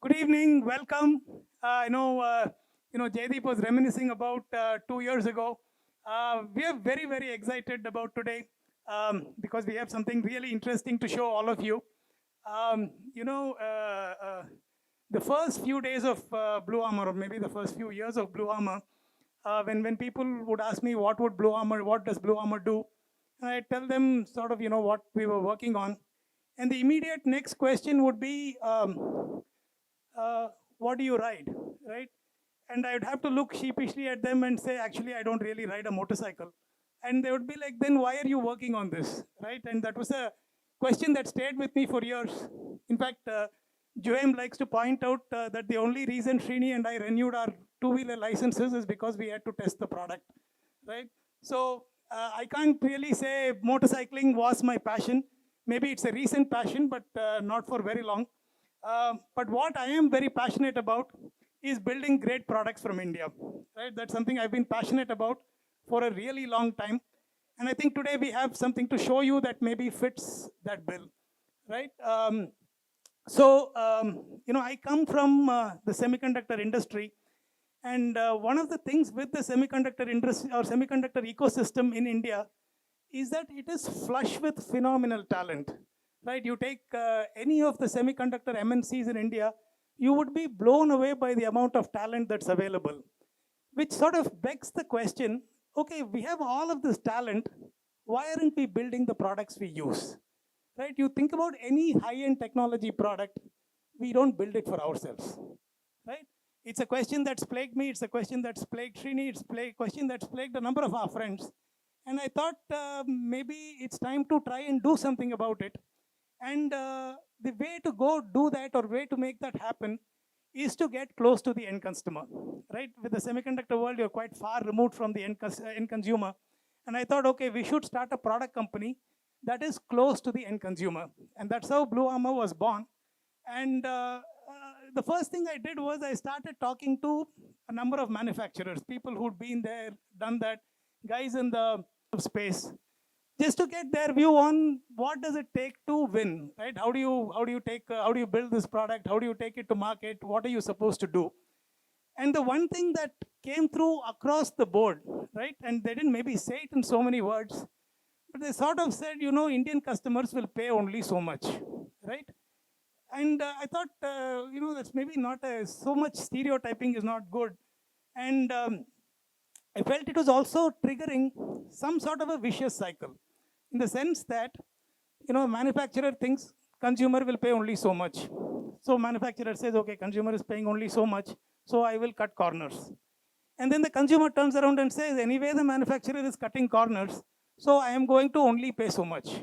Good evening. Welcome. Jaideep was reminiscing about 2 years ago. We are very, very excited about today because we have something really interesting to show all of you. Um, you know, uh, uh, the first few days of BluArmor, or maybe the first few years of BluArmor, when people would ask me what does BluArmor do, I tell them sort of what we were working on, and the immediate next question would be, what do you ride, right? And I would have to look sheepishly at them and say, actually, I don't really ride a motorcycle. And they would be like, then why are you working on this, right? And that was a question that stayed with me for years. In fact, Joem likes to point out that the only reason Srini and I renewed our two-wheeler licenses is because we had to test the product, right? So I can't really say motorcycling was my passion. Maybe it's a recent passion, but not for very long. But what I am very passionate about is building great products from India, right? That's something I've been passionate about for a really long time. And I think today we have something to show you that maybe fits that bill, right? I come from the semiconductor industry. And one of the things with the semiconductor industry or semiconductor ecosystem in India is that it is flush with phenomenal talent, right? You take any of the semiconductor MNCs in India, you would be blown away by the amount of talent that's available, which sort of begs the question, okay, we have all of this talent, why aren't we building the products we use, right? You think about any high-end technology product, we don't build it for ourselves, right? It's a question that's plagued me, it's a question that's plagued Srini, it's a question that's plagued a number of our friends. And I thought maybe it's time to try and do something about it. And the way to go do that or way to make that happen is to get close to the end customer, right? With the semiconductor world, you're quite far removed from the end consumer. And I thought, okay, we should start a product company that is close to the end consumer. And that's how BluArmor was born. And the first thing I did was I started talking to a number of manufacturers, people who'd been there, done that, guys in the space, just to get their view on what does it take to win, right? How do you build this product? How do you take it to market? What are you supposed to do? And the one thing that came through across the board, right? And they didn't maybe say it in so many words, but they sort of said, Indian customers will pay only so much, right? And I thought, that's maybe not so much stereotyping is not good. And I felt it was also triggering some sort of a vicious cycle in the sense that, manufacturer thinks consumer will pay only so much. So manufacturer says, okay, consumer is paying only so much, so I will cut corners. And then the consumer turns around and says, anyway, the manufacturer is cutting corners, so I am going to only pay so much.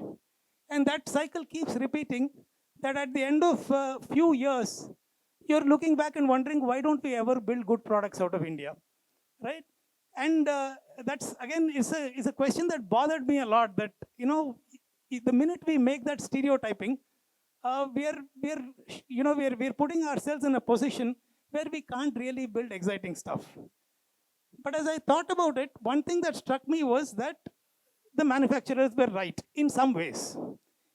And that cycle keeps repeating that at the end of a few years, you're looking back and wondering, why don't we ever build good products out of India, right? And that's, again, is a question that bothered me a lot, that, the minute we make that stereotyping, we're putting ourselves in a position where we can't really build exciting stuff. But as I thought about it, one thing that struck me was that the manufacturers were right in some ways.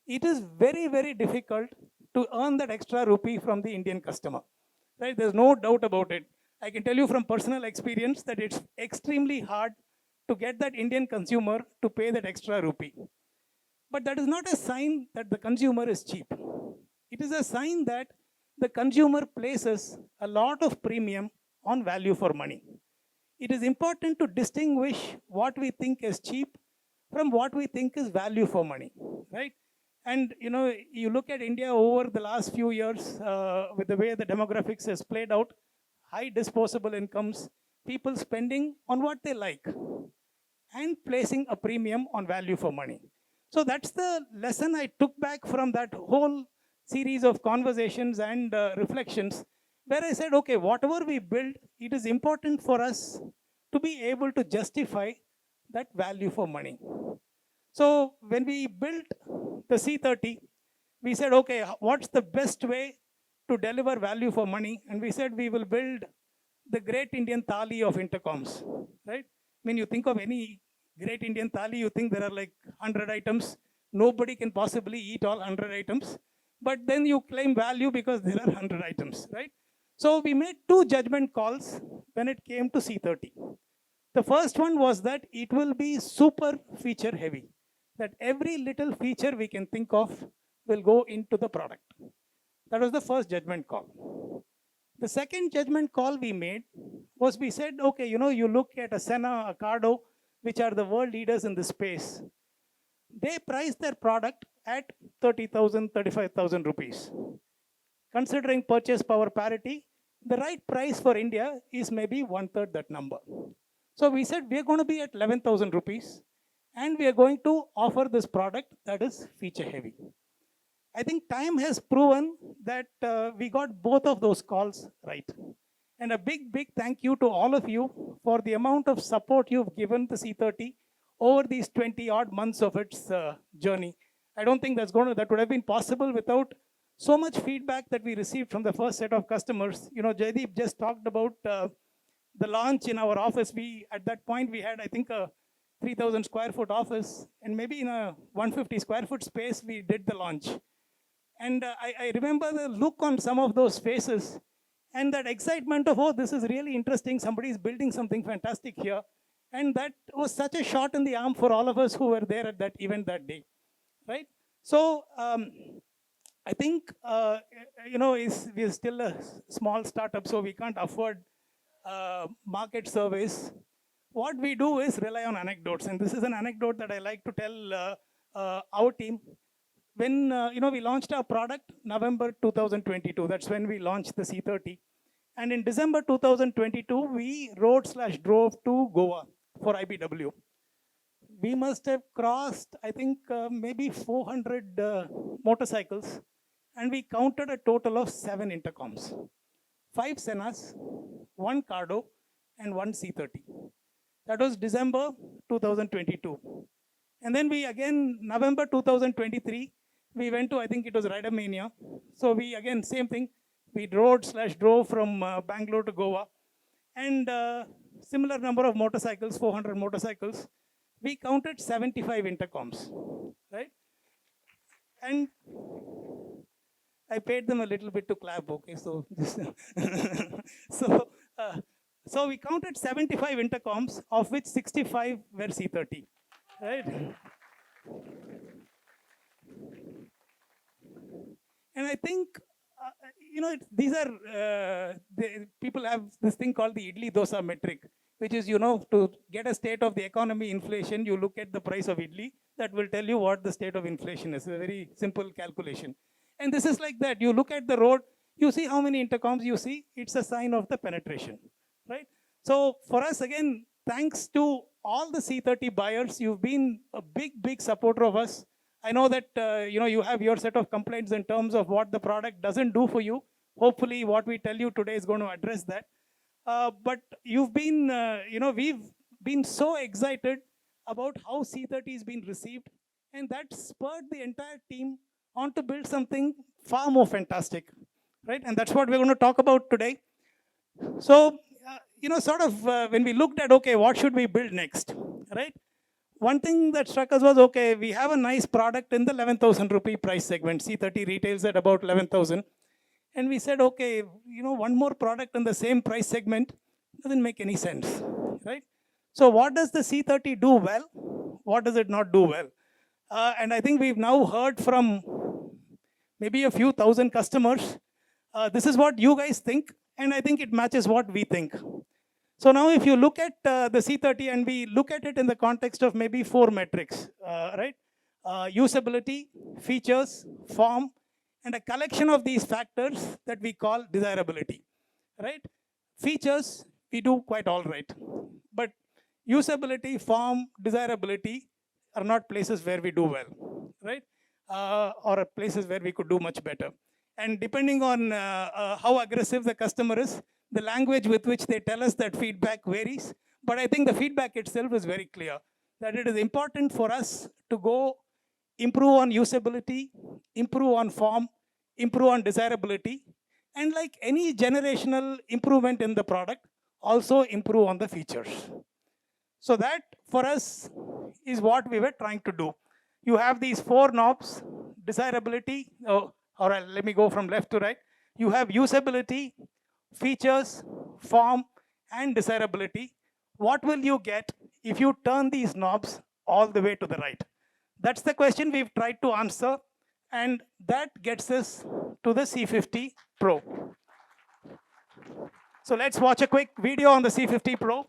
It is very, very difficult to earn that extra rupee from the Indian customer, right? There's no doubt about it. I can tell you from personal experience that it's extremely hard to get that Indian consumer to pay that extra rupee. But that is not a sign that the consumer is cheap. It is a sign that the consumer places a lot of premium on value for money. It is important to distinguish what we think is cheap from what we think is value for money, right? And you look at India over the last few years with the way the demographics has played out, high disposable incomes, people spending on what they like, and placing a premium on value for money. So that's the lesson I took back from that whole series of conversations and reflections, where I said, okay, whatever we build, it is important for us to be able to justify that value for money. So when we built the C30, we said, okay, what's the best way to deliver value for money? And we said we will build the great Indian thali of intercoms, right? When you think of any great Indian thali, you think there are like 100 items. Nobody can possibly eat all 100 items. but then you claim value because there are 100 items, right? So we made two judgment calls when it came to C30. The first one was that it will be super feature heavy, that every little feature we can think of will go into the product. That was the first judgment call. The second judgment call we made was we said, okay, you look at a Senna, a Cardo, which are the world leaders in this space. They price their product at 30,000, 35,000 rupees. Considering purchase power parity, the right price for India is maybe one-third that number. So we said we're going to be at 11,000 rupees and we are going to offer this product that is feature heavy. I think time has proven that we got both of those calls right. And a big, big thank you to all of you for the amount of support you've given the C30 over these 20 odd months of its journey. I don't think that would have been possible without so much feedback that we received from the first set of customers. Jaideep just talked about the launch in our office. At that point, we had, I think, a 3,000 square foot office, and maybe in a 150 square foot space, we did the launch. And I remember the look on some of those faces and that excitement of, oh, this is really interesting. Somebody is building something fantastic here. And that was such a shot in the arm for all of us who were there at that event that day, right? So I think, we're still a small startup, so we can't afford market surveys. What we do is rely on anecdotes. And this is an anecdote that I like to tell our team. When we launched our product, November 2022, that's when we launched the C30. And in December 2022, we rode/drove to Goa for IBW. We must have crossed, I think, maybe 400 motorcycles, and we counted a total of 7 intercoms, 5 Sennas, 1 Cardo, and 1 C30. That was December 2022. And then we again, November 2023, we went to, I think it was Ridermania. So we, again, same thing. We rode/drove from Bangalore to Goa. And similar number of motorcycles, 400 motorcycles. We counted 75 intercoms, right? And I paid them a little bit to clap, okay? So, so we counted 75 intercoms, of which 65 were C30, right? And I think, these are, people have this thing called the idli dosa metric, which is, to get a state of the economy inflation, you look at the price of idli, that will tell you what the state of inflation is. A very simple calculation. And this is like that. You look at the road, you see how many intercoms you see, it's a sign of the penetration, right? So for us, again, thanks to all the C30 buyers, you've been a big, big supporter of us. I know that you have your set of complaints in terms of what the product doesn't do for you. Hopefully, what we tell you today is going to address that. But you've been, we've been so excited about how C30 has been received, and that spurred the entire team on to build something far more fantastic, right? And that's what we're going to talk about today. So, when we looked at, okay, what should we build next, right? One thing that struck us was, okay, we have a nice product in the 11,000 rupee price segment. C30 retails at about 11,000. And we said, okay, one more product in the same price segment doesn't make any sense, right? So what does the C30 do well? What does it not do well? And I think we've now heard from maybe a few thousand customers. This is what you guys think, and I think it matches what we think. So now if you look at the C30 and we look at it in the context of maybe 4 metrics, right? Usability, features, form, and a collection of these factors that we call desirability, right? Features, we do quite all right. But usability, form, desirability are not places where we do well, right? Or places where we could do much better. And depending on how aggressive the customer is, the language with which they tell us that feedback varies. But I think the feedback itself is very clear, that it is important for us to go improve on usability, improve on form, improve on desirability, and like any generational improvement in the product, also improve on the features. So that, for us, is what we were trying to do. You have these 4 knobs: desirability, or let me go from left to right. You have usability, features, form, and desirability. What will you get if you turn these knobs all the way to the right? That's the question we've tried to answer, and that gets us to the C50 Pro. So let's watch a quick video on the C50 Pro.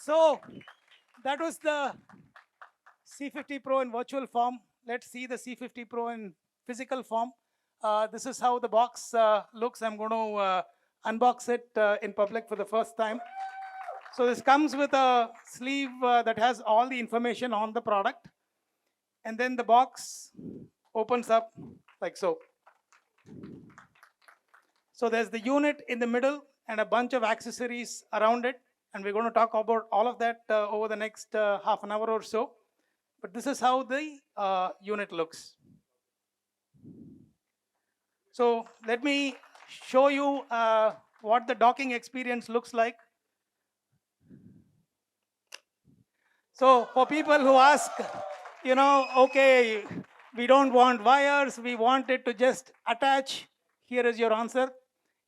So that was the C50 Pro in virtual form. Let's see the C50 Pro in physical form. This is how the box looks. I'm going to unbox it in public for the first time. So this comes with a sleeve that has all the information on the product. And then the box opens up like so. So there's the unit in the middle and a bunch of accessories around it. And we're going to talk about all of that over the next half an hour or so. But this is how the unit looks. So let me show you what the docking experience looks like. So for people who ask, you know, okay, we don't want wires, we want it to just attach, here is your answer.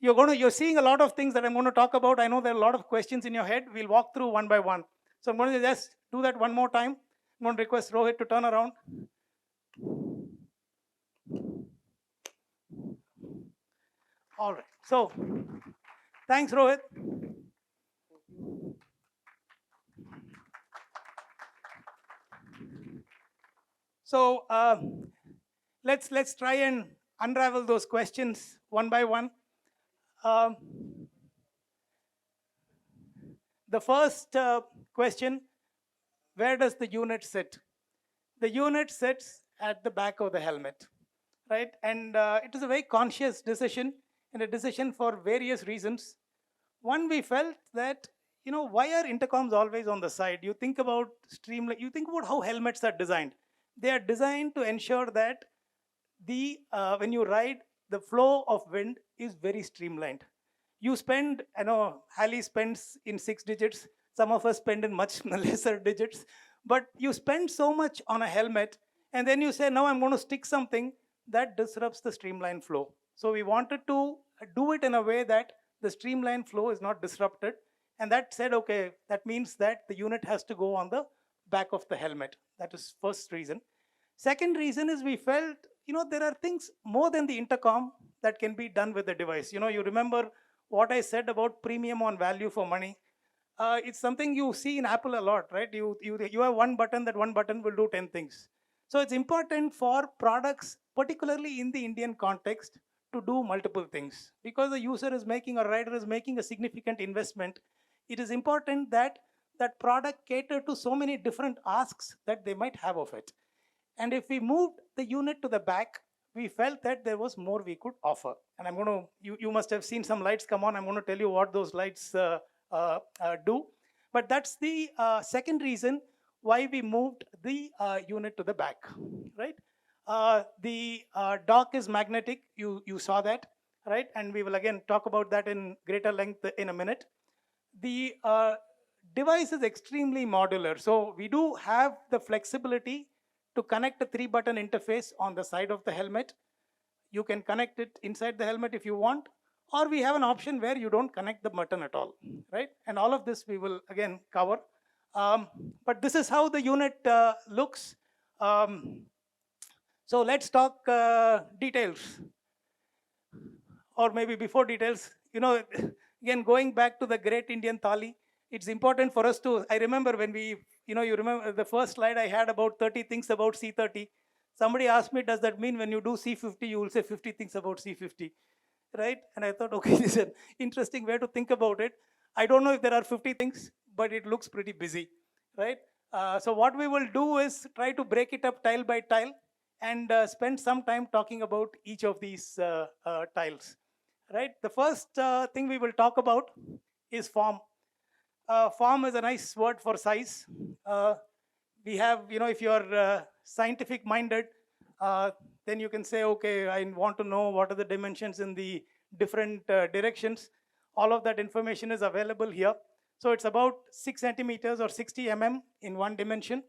You're seeing a lot of things that I'm going to talk about. I know there are a lot of questions in your head. We'll walk through one by one. So I'm going to just do that one more time. I'm going to request Rohit to turn around. All right. So thanks, Rohit. So let's try and unravel those questions one by one. The first question, where does the unit sit? The unit sits at the back of the helmet, right? And it is a very conscious decision, and a decision for various reasons. One, we felt that, you know, why are intercoms always on the side? You think about you think about how helmets are designed. They are designed to ensure that when you ride, the flow of wind is very streamlined. You spend, I know Halley spends in 6 digits, some of us spend in much lesser digits, but you spend so much on a helmet, and then you say, now I'm going to stick something that disrupts the streamline flow. So we wanted to do it in a way that the streamline flow is not disrupted. And that said, okay, that means that the unit has to go on the back of the helmet. That is first reason. Second reason is we felt, you know, there are things more than the intercom that can be done with the device. You know, you remember what I said about premium on value for money. It's something you see in Apple a lot, right? You have one button, that one button will do 10 things. So it's important for products, particularly in the Indian context, to do multiple things. Because the user is making, or rider is making a significant investment, it is important that that product cater to so many different asks that they might have of it. And if we moved the unit to the back, we felt that there was more we could offer. And I'm going to, you must have seen some lights come on. I'm going to tell you what those lights do. But that's the second reason. why we moved the unit to the back, right? The dock is magnetic, you saw that, right? And we will again talk about that in greater length in a minute. The device is extremely modular, so we do have the flexibility to connect a 3-button interface on the side of the helmet. You can connect it inside the helmet if you want, or we have an option where you don't connect the button at all, right? And all of this we will again cover. But this is how the unit looks. So let's talk details, or maybe before details, again, going back to the great Indian thali, it's important for us to, I remember when we, you remember the first slide I had about 30 things about C30. Somebody asked me, does that mean when you do C50, you will say 50 things about C50, right? And I thought, okay, this is an interesting way to think about it. I don't know if there are 50 things, but it looks pretty busy, right? So what we will do is try to break it up tile by tile and spend some time talking about each of these tiles, right? The first thing we will talk about is form. Form is a nice word for size. We have, if you're scientific minded, then you can say, okay, I want to know what are the dimensions in the different directions. All of that information is available here. So it's about 6 centimeters or 60 mm in one dimension.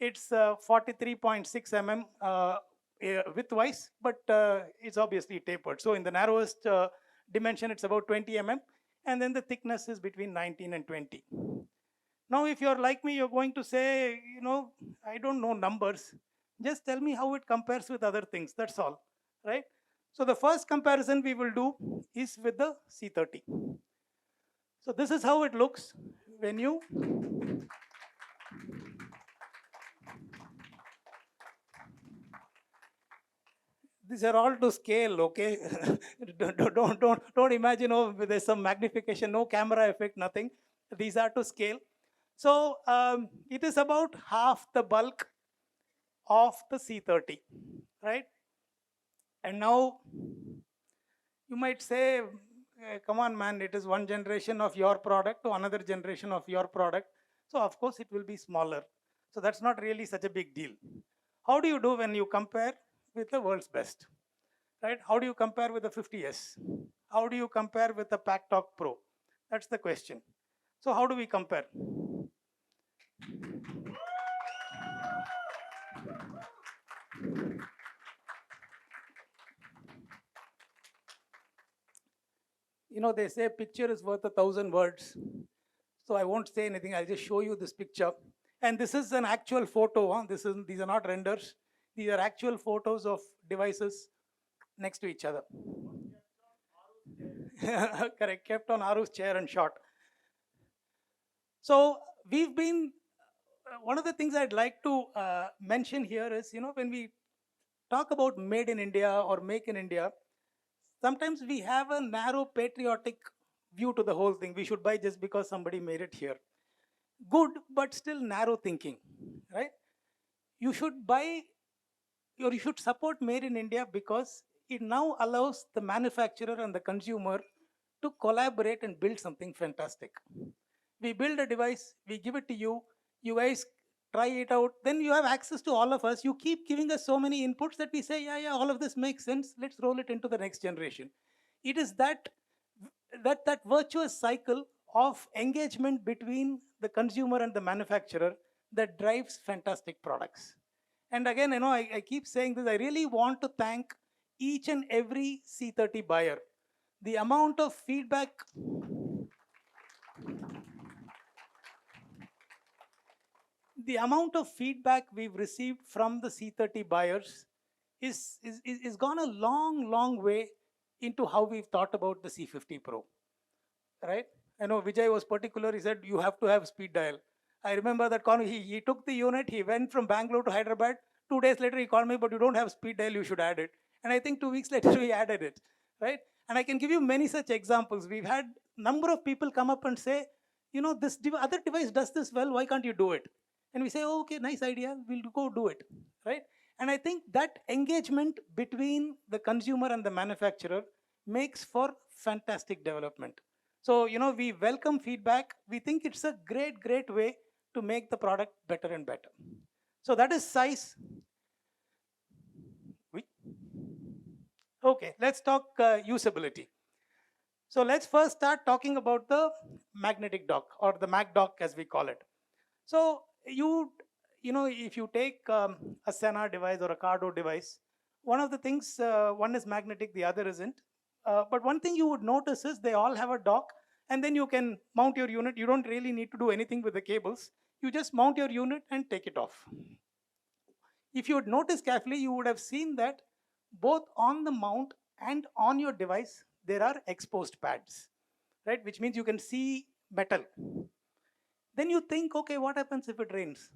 It's 43.6 mm widthwise, but it's obviously tapered. So in the narrowest dimension, it's about 20 mm, and then the thickness is between 19 and 20. Now, if you're like me, you're going to say, I don't know numbers. Just tell me how it compares with other things. That's all, right? So the first comparison we will do is with the C30. So this is how it looks when you these are all to scale, okay? don't imagine, oh, there's some magnification, no camera effect, nothing. These are to scale. So it is about half the bulk of the C30, right? And now you might say, come on, man, it is one generation of your product to another generation of your product. So of course it will be smaller. So that's not really such a big deal. How do you do when you compare with the world's best, right? How do you compare with the 50S? How do you compare with the PackTalk Pro? That's the question. So how do we compare? They say picture is worth 1,000 words. So I won't say anything. I'll just show you this picture. And this is an actual photo. Huh? These are not renders. These are actual photos of devices next to each other. Correct. Kept on Aru's chair and shot. So we've been, one of the things I'd like to mention here is, when we talk about made in India or make in India, sometimes we have a narrow patriotic view to the whole thing. We should buy just because somebody made it here. Good, but still narrow thinking, right? You should buy, or you should support made in India because it now allows the manufacturer and the consumer to collaborate and build something fantastic. We build a device, we give it to you, you guys try it out, then you have access to all of us. You keep giving us so many inputs that we say, yeah, all of this makes sense. Let's roll it into the next generation. It is that virtuous cycle of engagement between the consumer and the manufacturer that drives fantastic products. And again, I keep saying this, I really want to thank each and every C30 buyer. The amount of feedback we've received from the C30 buyers is gone a long way into how we've thought about the C50Pro, right? I know Vijay was particular. He said, you have to have speed dial. I remember that he took the unit, he went from Bangalore to Hyderabad. 2 days later, he called me, but you don't have speed dial, you should add it. And I think 2 weeks later, we added it, right? And I can give you many such examples. We've had number of people come up and say, this other device does this well, why can't you do it? And we say, oh, okay, nice idea, we'll go do it, right? And I think that engagement between the consumer and the manufacturer makes for fantastic development. So, we welcome feedback. We think it's a great way to make the product better and better. So that is size. Okay, let's talk usability. So let's first start talking about the magnetic dock, or the mag dock as we call it. So you know, if you take a Sena device or a Cardo device, one of the things, one is magnetic, the other isn't. But one thing you would notice is they all have a dock, and then you can mount your unit. You don't really need to do anything with the cables. You just mount your unit and take it off. If you would notice carefully, you would have seen that both on the mount and on your device, there are exposed pads, right? Which means you can see metal. Then you think, okay, what happens if it rains?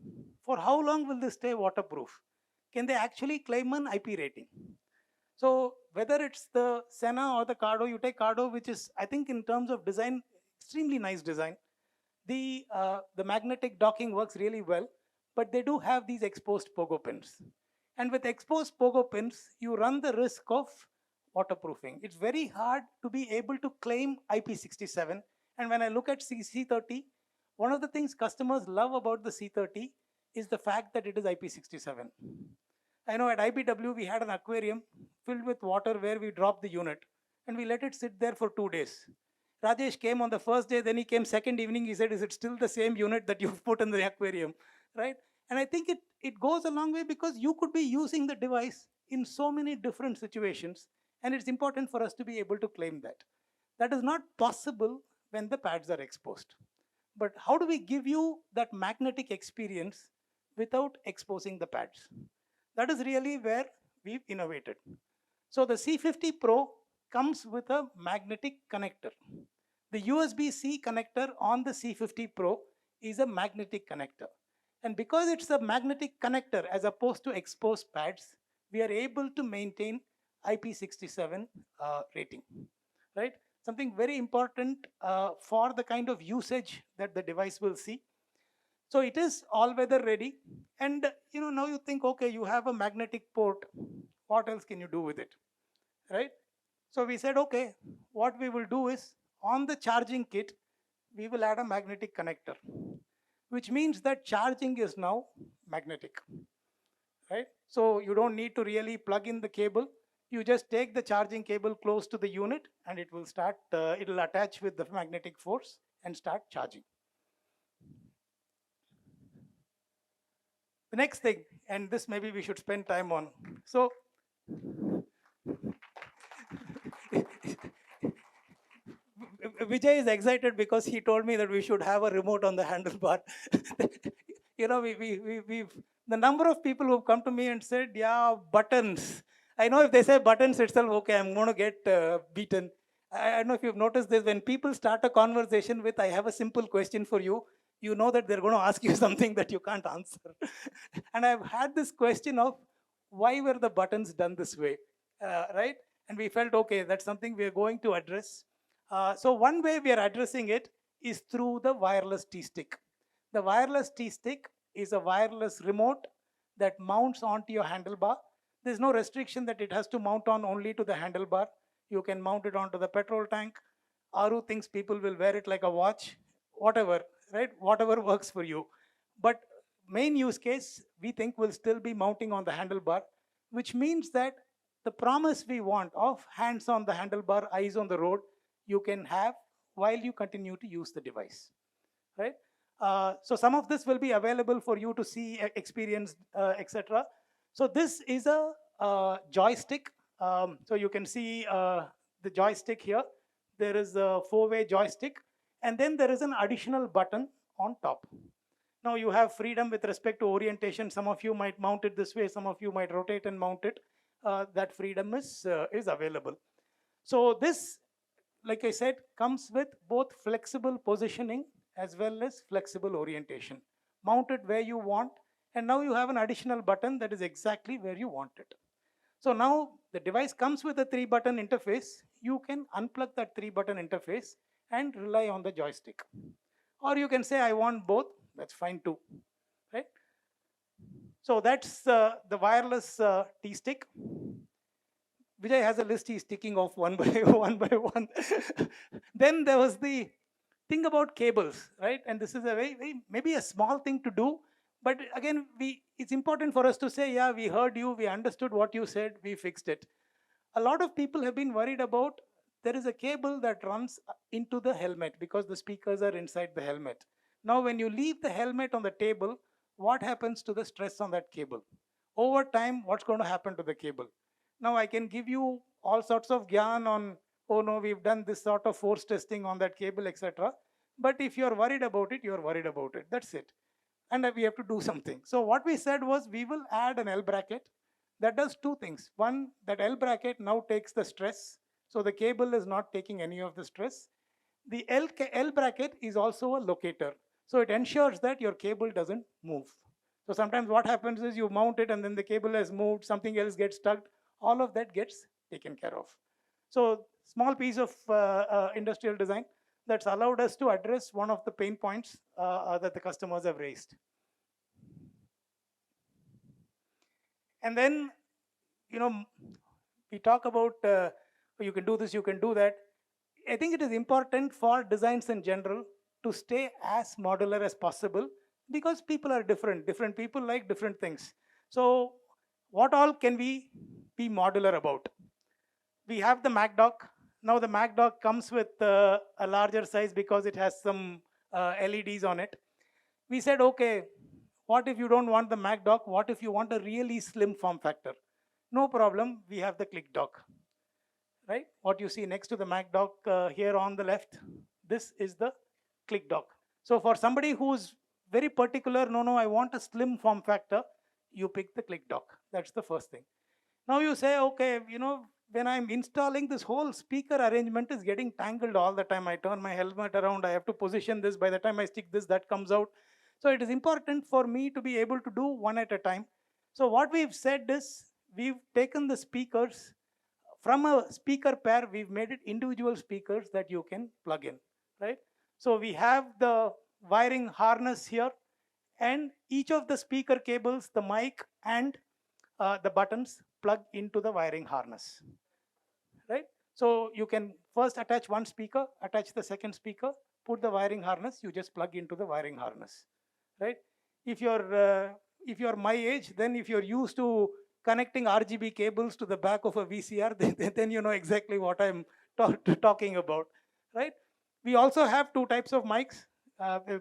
For how long will this stay waterproof? Can they actually claim an IP rating? So whether it's the Sena or the Cardo, you take Cardo, which is, I think in terms of design, extremely nice design. The magnetic docking works really well, but they do have these exposed pogo pins. And with exposed pogo pins, you run the risk of waterproofing. It's very hard to be able to claim IP67. And when I look at C30, one of the things customers love about the C30 is the fact that it is IP67. I know at IBW we had an aquarium filled with water where we dropped the unit and we let it sit there for 2 days. Rajesh came on the first day, then he came second evening, he said, is it still the same unit that you've put in the aquarium, right? And I think it goes a long way because you could be using the device in so many different situations, and it's important for us to be able to claim that. That is not possible when the pads are exposed. But how do we give you that magnetic experience without exposing the pads? That is really where we've innovated. So the C50Pro comes with a magnetic connector. The USB-C connector on the C50Pro is a magnetic connector. And because it's a magnetic connector as opposed to exposed pads, we are able to maintain IP67 rating, right? Something very important for the kind of usage that the device will see. So it is all-weather ready. And now you think, okay, you have a magnetic port. What else can you do with it, right? So we said, okay, what we will do is on the charging kit, we will add a magnetic connector, which means that charging is now magnetic, right? So you don't need to really plug in the cable. You just take the charging cable close to the unit and it will start, it will attach with the magnetic force and start charging. The next thing, and this maybe we should spend time on. So Vijay is excited because he told me that we should have a remote on the handlebar. The number of people who have come to me and said, yeah, buttons. I know if they say buttons itself, okay, I'm going to get beaten. I don't know if you've noticed this. When people start a conversation with, I have a simple question for you, you know that they're going to ask you something that you can't answer. And I've had this question of, why were the buttons done this way, right? And we felt, okay, that's something we're going to address. So one way we are addressing it is through the wireless T-stick. The wireless T-stick is a wireless remote that mounts onto your handlebar. There's no restriction that it has to mount on only to the handlebar. You can mount it onto the petrol tank. Aru thinks people will wear it like a watch, whatever, right? Whatever works for you. But main use case, we think, will still be mounting on the handlebar, which means that the promise we want of hands on the handlebar, eyes on the road, you can have while you continue to use the device, right? So some of this will be available for you to see, experience, etc. So this is a joystick. So you can see the joystick here. There is a 4-way joystick, and then there is an additional button on top. Now you have freedom with respect to orientation. Some of you might mount it this way. Some of you might rotate and mount it. That freedom is available. So this, like I said, comes with both flexible positioning as well as flexible orientation. Mount it where you want, and now you have an additional button that is exactly where you want it. So now the device comes with a 3-button interface. You can unplug that 3-button interface and rely on the joystick. Or you can say, I want both. That's fine too, right? So that's the wireless T-stick. Vijay has a list he's ticking off one by one by one. Then there was the think about cables, right? And this is a maybe a small thing to do, but again, it's important for us to say, yeah, we heard you, we understood what you said, we fixed it. A lot of people have been worried about there is a cable that runs into the helmet because the speakers are inside the helmet. Now, when you leave the helmet on the table, what happens to the stress on that cable? Over time, what's going to happen to the cable? Now, I can give you all sorts of gyan on, oh no, we've done this sort of force testing on that cable, etc. But if you're worried about it, you're worried about it. That's it. And we have to do something. So what we said was we will add an L bracket that does two things. One, that L bracket now takes the stress. So the cable is not taking any of the stress. The L bracket is also a locator. So it ensures that your cable doesn't move. So sometimes what happens is you mount it and then the cable has moved, something else gets stuck, all of that gets taken care of. So small piece of industrial design that's allowed us to address one of the pain points that the customers have raised. And then, we talk about you can do this, you can do that. I think it is important for designs in general to stay as modular as possible because people are different. Different people like different things. So, what all can we be modular about? We have the Mac dock. Now, the Mac dock comes with a larger size because it has some LEDs on it. We said, okay, what if you don't want the Mac dock? What if you want a really slim form factor? No problem, we have the click dock, right? What you see next to the Mac dock here on the left, this is the click dock. So for somebody who's very particular, no, I want a slim form factor, you pick the click dock. That's the first thing. Now you say, okay, when I'm installing, this whole speaker arrangement is getting tangled all the time. I turn my helmet around, I have to position this. By the time I stick this, that comes out. So it is important for me to be able to do one at a time. So what we've said is, we've taken the speakers from a speaker pair, we've made it individual speakers that you can plug in, right? So we have the wiring harness here, and each of the speaker cables, the mic and the buttons plug into the wiring harness, right? So you can first attach one speaker, attach the second speaker, put the wiring harness, you just plug into the wiring harness, right? If you're my age, then if you're used to connecting RGB cables to the back of a VCR, then you know exactly what I'm talking about, right? We also have two types of mics.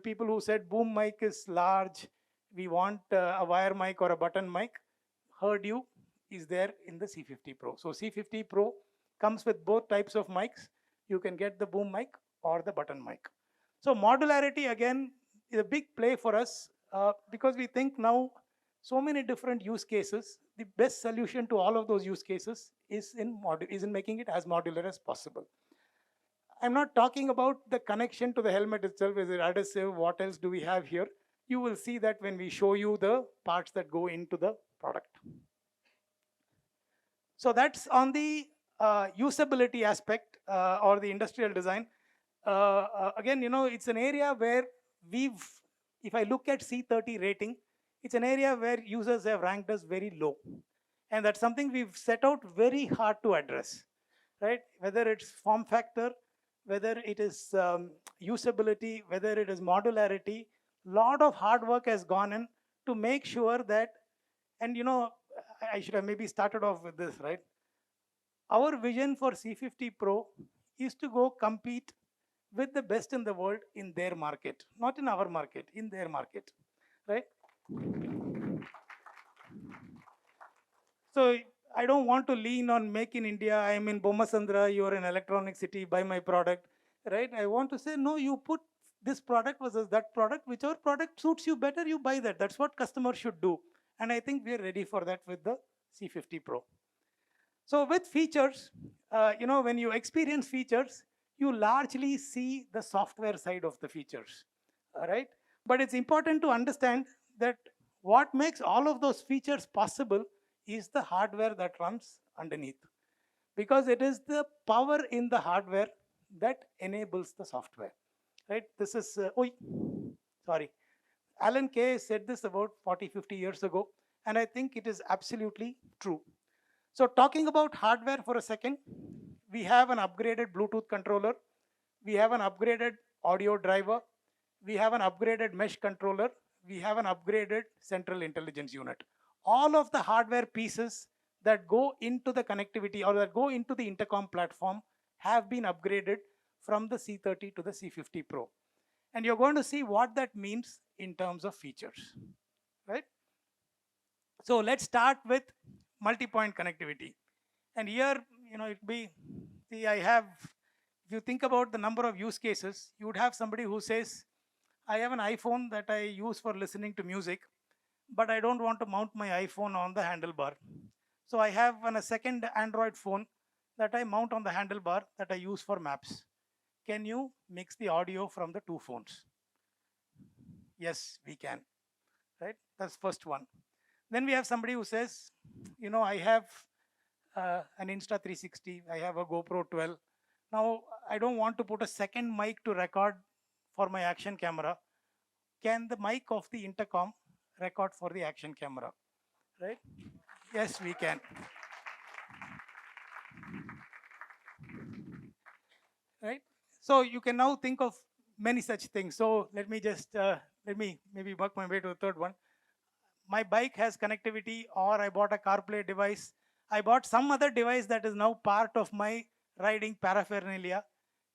People who said boom mic is large, we want a wire mic or a button mic, heard you, is there in the C50 Pro. So C50 Pro comes with both types of mics. You can get the boom mic or the button mic. So modularity, again, is a big play for us because we think now so many different use cases. The best solution to all of those use cases is in making it as modular as possible. I'm not talking about the connection to the helmet itself. Is it adhesive? What else do we have here? You will see that when we show you the parts that go into the product. So that's on the usability aspect or the industrial design. Again, it's an area where if I look at C30 rating, it's an area where users have ranked us very low. And that's something we've set out very hard to address, right? Whether it's form factor, whether it is usability, whether it is modularity, lot of hard work has gone in to make sure that, and I should have maybe started off with this, right? Our vision for C50 Pro is to go compete with the best in the world in their market, not in our market, in their market, right? So I don't want to lean on Make in India. I am in Bomasandra, you are in Electronic City, buy my product, right? I want to say, no, you put this product versus that product, whichever product suits you better, you buy that. That's what customers should do. And I think we're ready for that with the C50 Pro. So with features, when you experience features, you largely see the software side of the features, all right? But it's important to understand that what makes all of those features possible is the hardware that runs underneath. Because it is the power in the hardware that enables the software, right? This is, Alan Kay said this about 40, 50 years ago, and I think it is absolutely true. So talking about hardware for a second, we have an upgraded Bluetooth controller. We have an upgraded audio driver, we have an upgraded mesh controller, we have an upgraded central intelligence unit. All of the hardware pieces that go into the connectivity or that go into the intercom platform have been upgraded from the C30 to the C50 Pro. And you're going to see what that means in terms of features, right? So let's start with multi-point connectivity. And here, see, if you think about the number of use cases, you would have somebody who says, I have an iPhone that I use for listening to music, but I don't want to mount my iPhone on the handlebar. So I have a second Android phone that I mount on the handlebar that I use for maps. Can you mix the audio from the two phones? Yes, we can, right? That's first one. Then we have somebody who says, I have an Insta360, I have a GoPro 12. Now, I don't want to put a second mic to record for my action camera. Can the mic of the intercom record for the action camera, right? Yes, we can. Right? So you can now think of many such things. So let me maybe work my way to the third one. My bike has connectivity, or I bought a CarPlay device. I bought some other device that is now part of my riding paraphernalia.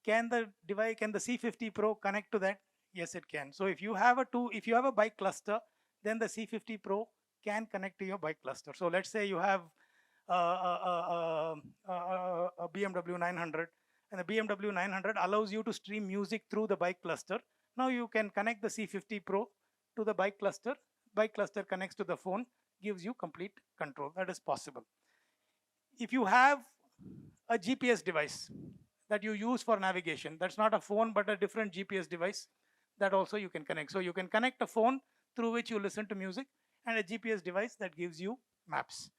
Can the C50 Pro connect to that? Yes, it can. So if you have a bike cluster, then the C50 Pro can connect to your bike cluster. So let's say you have a BMW 900, and the BMW 900 allows you to stream music through the bike cluster. Now you can connect the C50 Pro to the bike cluster. Bike cluster connects to the phone, gives you complete control. That is possible. If you have a GPS device that you use for navigation, that's not a phone but a different GPS device, that also you can connect. So you can connect a phone through which you listen to music and a GPS device that gives you maps.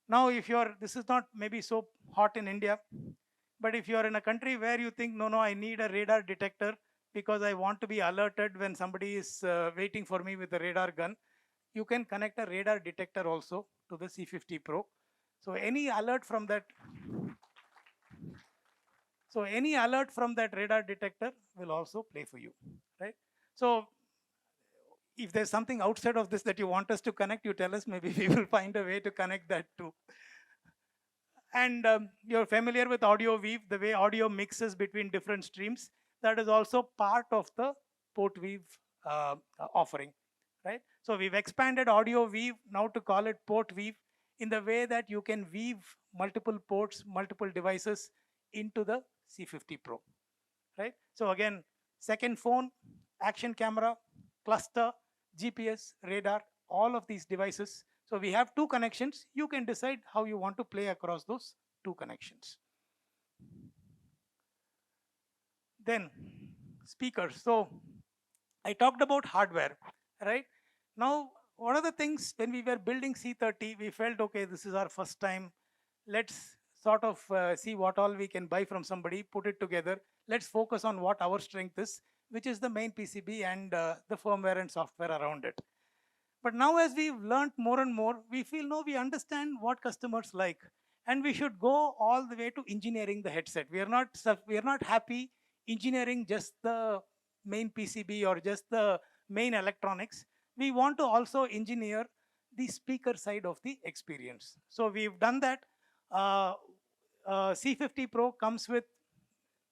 Now, this is not maybe so hot in India, but if you're in a country where you think, no, I need a radar detector because I want to be alerted when somebody is waiting for me with a radar gun, you can connect a radar detector also to the C50 Pro. So any alert from that radar detector will also play for you, right? So if there's something outside of this that you want us to connect, you tell us, maybe we will find a way to connect that too. And you're familiar with audio weave, the way audio mixes between different streams. That is also part of the port weave offering, right? So we've expanded audio weave now to call it port weave, in the way that you can weave multiple ports, multiple devices into the C50 Pro, right? So again, second phone, action camera, cluster, GPS, radar, all of these devices. So we have two connections. You can decide how you want to play across those two connections. Then speakers. So I talked about hardware, right? Now, one of the things when we were building C30, we felt, okay, this is our first time. Let's sort of see what all we can buy from somebody, put it together. Let's focus on what our strength is, which is the main PCB and the firmware and software around it. But now as we've learned more and more, we feel, no, we understand what customers like. And we should go all the way to engineering the headset. We are not happy engineering just the main PCB or just the main electronics. We want to also engineer the speaker side of the experience. So we've done that. C50 Pro comes with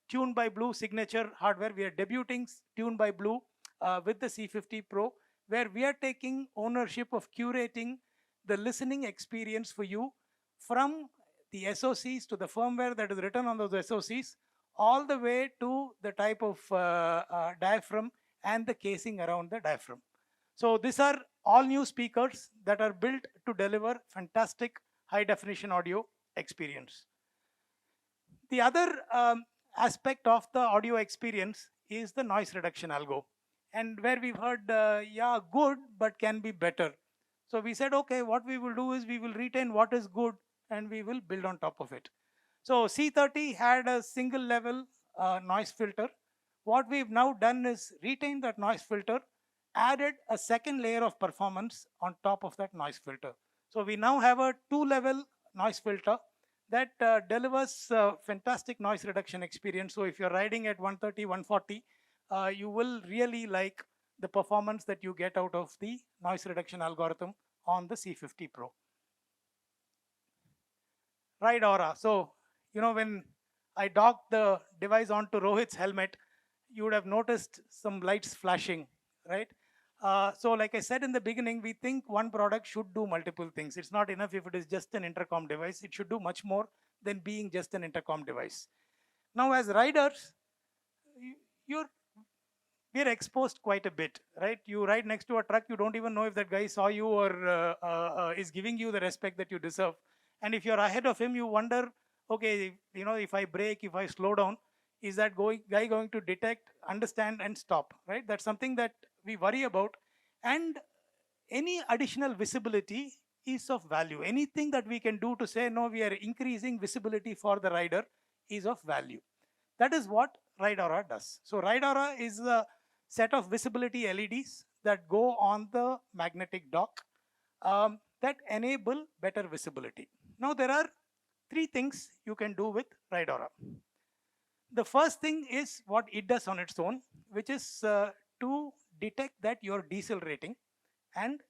Tune by Blue signature hardware. We are debuting Tune by Blue with the C50 Pro, where we are taking ownership of curating the listening experience for you, from the SoCs to the firmware that is written on those SoCs, all the way to the type of diaphragm and the casing around the diaphragm. So these are all new speakers that are built to deliver fantastic high definition audio experience. The other aspect of the audio experience is the noise reduction algo. And where we've heard, yeah, good, but can be better. So we said, okay, what we will do is we will retain what is good and we will build on top of it. So C30 had a single level noise filter. What we've now done is retain that noise filter, added a second layer of performance on top of that noise filter. So we now have a 2-level noise filter that delivers fantastic noise reduction experience. So if you're riding at 130, 140, you will really like the performance that you get out of the noise reduction algorithm on the C50 Pro. Right, Aura. So, when I docked the device onto Rohit's helmet, you would have noticed some lights flashing, right? So, like I said in the beginning, we think one product should do multiple things. It's not enough if it is just an intercom device. It should do much more than being just an intercom device. Now, as riders, you're we're exposed quite a bit, right? You ride next to a truck, you don't even know if that guy saw you or is giving you the respect that you deserve. And if you're ahead of him, you wonder, okay, if I brake, if I slow down, is that guy going to detect, understand, and stop, right? That's something that we worry about. And any additional visibility is of value. Anything that we can do to say, no, we are increasing visibility for the rider is of value. That is what Ride Aura does. So Ride Aura is a set of visibility LEDs that go on the magnetic dock that enable better visibility. Now there are three things you can do with Ride Aura. The first thing is what it does on its own, which is to detect that your diesel rating and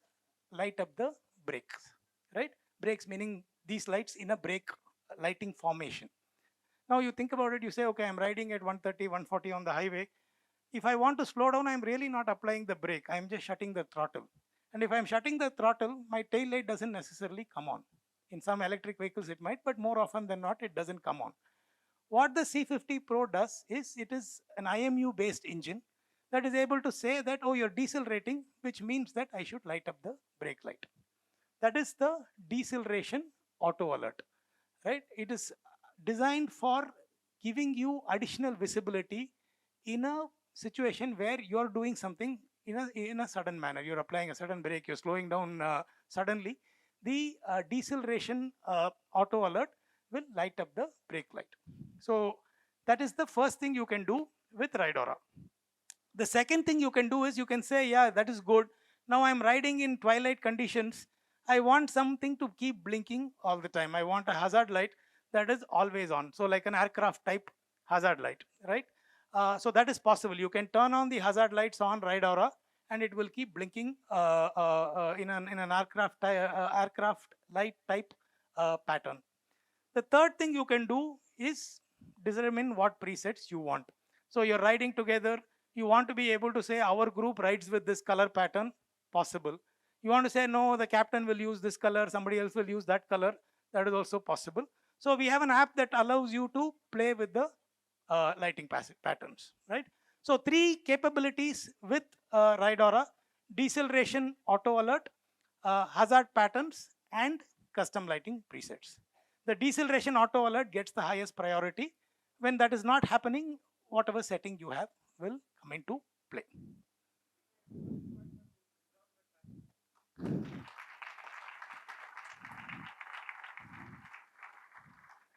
light up the brakes, right? Brakes meaning these lights in a brake lighting formation. Now you think about it, you say, okay, I'm riding at 130, 140 on the highway. If I want to slow down, I'm really not applying the brake. I'm just shutting the throttle. And if I'm shutting the throttle, my tail light doesn't necessarily come on. In some electric vehicles it might, but more often than not, it doesn't come on. What the C50 Pro does is it is an IMU based engine that is able to say that, oh, your diesel rating, which means that I should light up the brake light. That is the deceleration auto alert, right? It is designed for giving you additional visibility in a situation where you're doing something in a sudden manner. You're applying a sudden brake, you're slowing down suddenly. The deceleration auto alert will light up the brake light. So that is the first thing you can do with Ride Aura. The second thing you can do is you can say, yeah, that is good. Now I'm riding in twilight conditions. I want something to keep blinking all the time. I want a hazard light that is always on. So like an aircraft type hazard light, right? So that is possible. You can turn on the hazard lights on Ride Aura and it will keep blinking in an aircraft light type pattern. The third thing you can do is determine what presets you want. So you're riding together, you want to be able to say our group rides with this color pattern, possible. You want to say, no, the captain will use this color, somebody else will use that color, that is also possible. So we have an app that allows you to play with the lighting patterns, right? So three capabilities with Ride Aura: deceleration auto alert, hazard patterns, and custom lighting presets. The deceleration auto alert gets the highest priority. When that is not happening, whatever setting you have will come into play.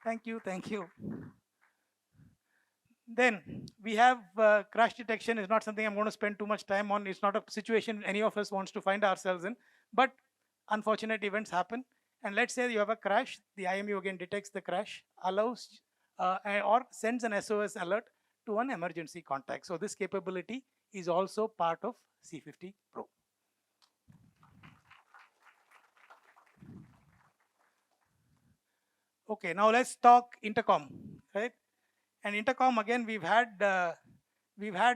Thank you, thank you. Then we have crash detection is not something I'm going to spend too much time on. It's not a situation any of us wants to find ourselves in, but unfortunate events happen. And let's say you have a crash, the IMU again detects the crash, allows or sends an SOS alert to an emergency contact. So this capability is also part of C50 Pro. Okay, now let's talk intercom, right? And intercom again, we've had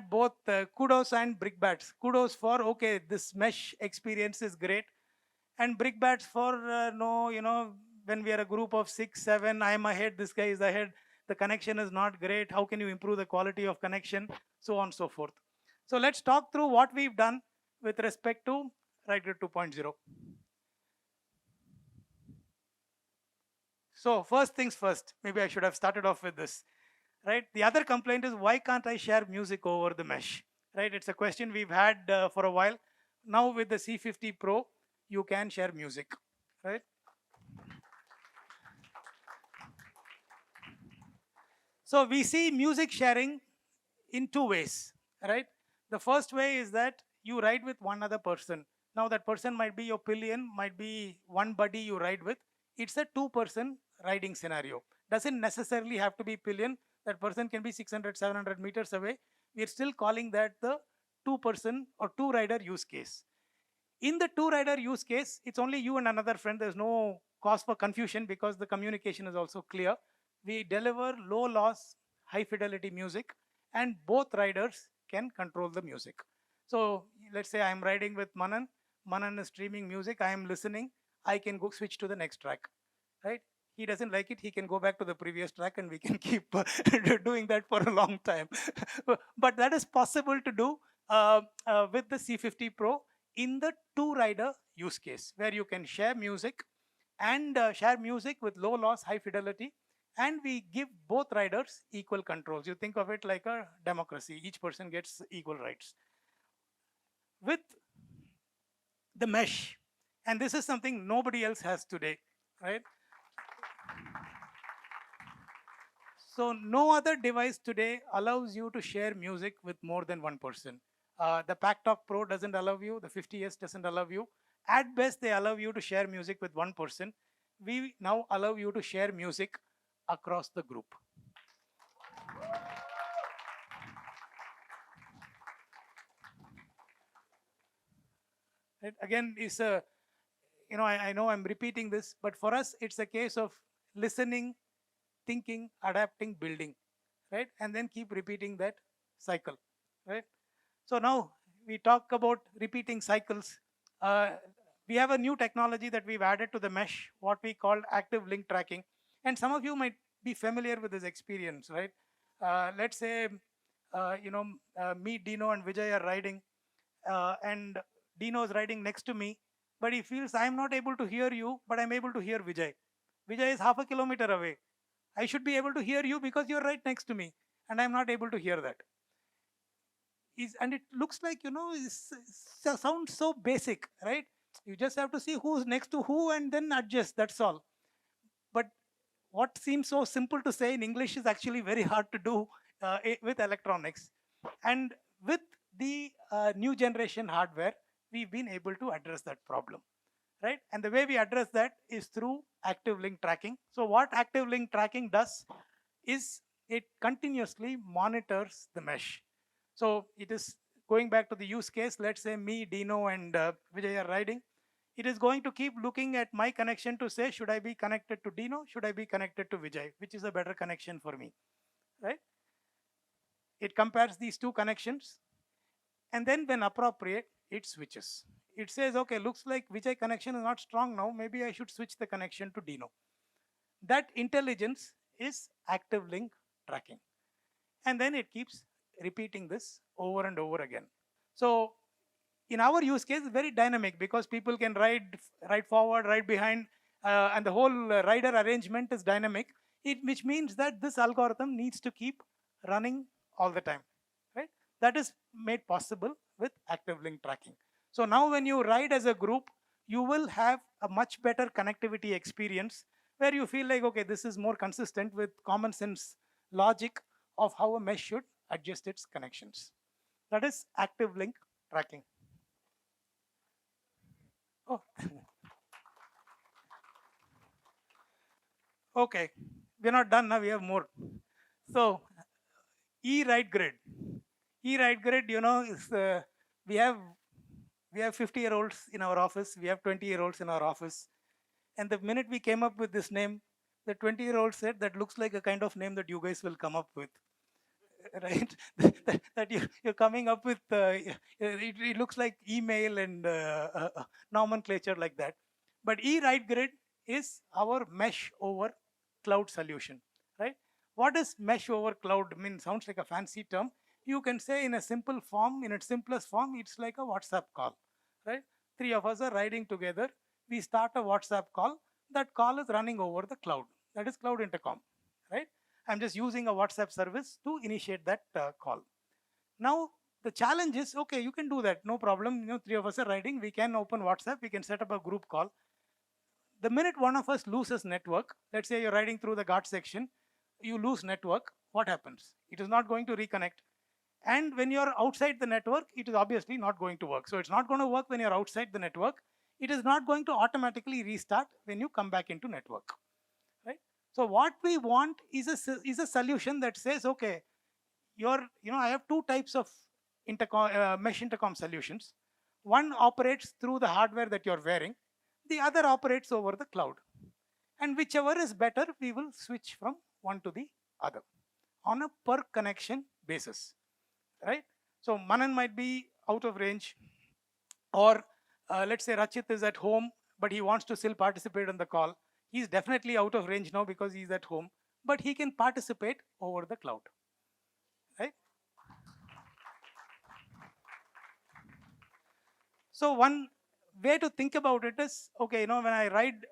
both kudos and brickbats. Kudos for, okay, this mesh experience is great, and brickbats for no, when we are a group of 6, 7, I'm ahead, this guy is ahead, the connection is not great. How can you improve the quality of connection, so on and so forth. So let's talk through what we've done with respect to RideGrid 2.0. So first things first, maybe I should have started off with this, right? The other complaint is, why can't I share music over the mesh, right? It's a question we've had for a while. Now with the C50 Pro, you can share music, right? So we see music sharing in two ways, right? The first way is that you ride with one other person. Now that person might be your pillion, might be one buddy you ride with. It's a two-person riding scenario. Doesn't necessarily have to be pillion. That person can be 600, 700 meters away. we're still calling that the two-person or two-rider use case. In the two-rider use case, it's only you and another friend. There's no cause for confusion because the communication is also clear. We deliver low loss, high fidelity music, and both riders can control the music. So let's say I'm riding with Manan. Manan is streaming music. I am listening. I can go switch to the next track, right? He doesn't like it. He can go back to the previous track, and we can keep doing that for a long time. But that is possible to do with the C50 Pro in the two-rider use case, where you can share music and share music with low loss, high fidelity, and we give both riders equal controls. You think of it like a democracy. Each person gets equal rights. With the mesh, and this is something nobody else has today, right? So no other device today allows you to share music with more than one person. The Pactalk Pro doesn't allow you, the 50S doesn't allow you. At best, they allow you to share music with one person. We now allow you to share music across the group. Right? Again, it's a, I know I'm repeating this, but for us, it's a case of listening, thinking, adapting, building, right? And then keep repeating that cycle, right? So now we talk about repeating cycles. We have a new technology that we've added to the mesh, what we call active link tracking. And some of you might be familiar with this experience, right? Let's say, me, Dino, and Vijay are riding, and Dino is riding next to me, but he feels I'm not able to hear you, but I'm able to hear Vijay. Vijay is half a kilometer away. I should be able to hear you because you're right next to me, and I'm not able to hear that. And it looks like, it sounds so basic, right? You just have to see who's next to who and then adjust, that's all. But what seems so simple to say in English is actually very hard to do with electronics. And with the new generation hardware, we've been able to address that problem, right? And the way we address that is through active link tracking. So what active link tracking does is it continuously monitors the mesh. So it is going back to the use case. Let's say me, Dino, and Vijay are riding. It is going to keep looking at my connection to say, should I be connected to Dino? Should I be connected to Vijay? Which is a better connection for me, right? It compares these two connections. And then when appropriate, it switches. It says, okay, looks like Vijay connection is not strong now. Maybe I should switch the connection to Dino. That intelligence is active link tracking. And then it keeps repeating this over and over again. So in our use case, it's very dynamic because people can ride forward, ride behind, and the whole rider arrangement is dynamic, which means that this algorithm needs to keep running all the time, right? That is made possible with active link tracking. So now when you ride as a group, you will have a much better connectivity experience where you feel like, okay, this is more consistent with common sense logic of how a mesh should adjust its connections. That is active link tracking. Oh. Okay, we're not done now, we have more. So, e-ride grid. E-ride grid, is we have 50-year-olds in our office, we have 20-year-olds in our office. And the minute we came up with this name, the 20-year-old said, that looks like a kind of name that you guys will come up with. Right? that you're coming up with, it looks like email and nomenclature like that. But e-ride grid is our mesh over cloud solution, right? What does mesh over cloud mean? Sounds like a fancy term. You can say in a simple form, in its simplest form, it's like a WhatsApp call, right? Three of us are riding together. We start a WhatsApp call. That call is running over the cloud. That is cloud intercom, right? I'm just using a WhatsApp service to initiate that call. Now, the challenge is, okay, you can do that, no problem. Three of us are riding. We can open WhatsApp. We can set up a group call. The minute one of us loses network, let's say you're riding through the Ghat section, you lose network, what happens? It is not going to reconnect. And when you're outside the network, it is obviously not going to work. So it's not going to work when you're outside the network. It is not going to automatically restart when you come back into network, right? So what we want is a solution that says, okay, I have two types of mesh intercom solutions. One operates through the hardware that you're wearing, the other operates over the cloud. And whichever is better, we will switch from one to the other on a per connection basis, right? So Manan might be out of range, or let's say Rachit is at home, but he wants to still participate in the call. He's definitely out of range now because he's at home, but he can participate over the cloud, right? So one way to think about it is, okay, when I ride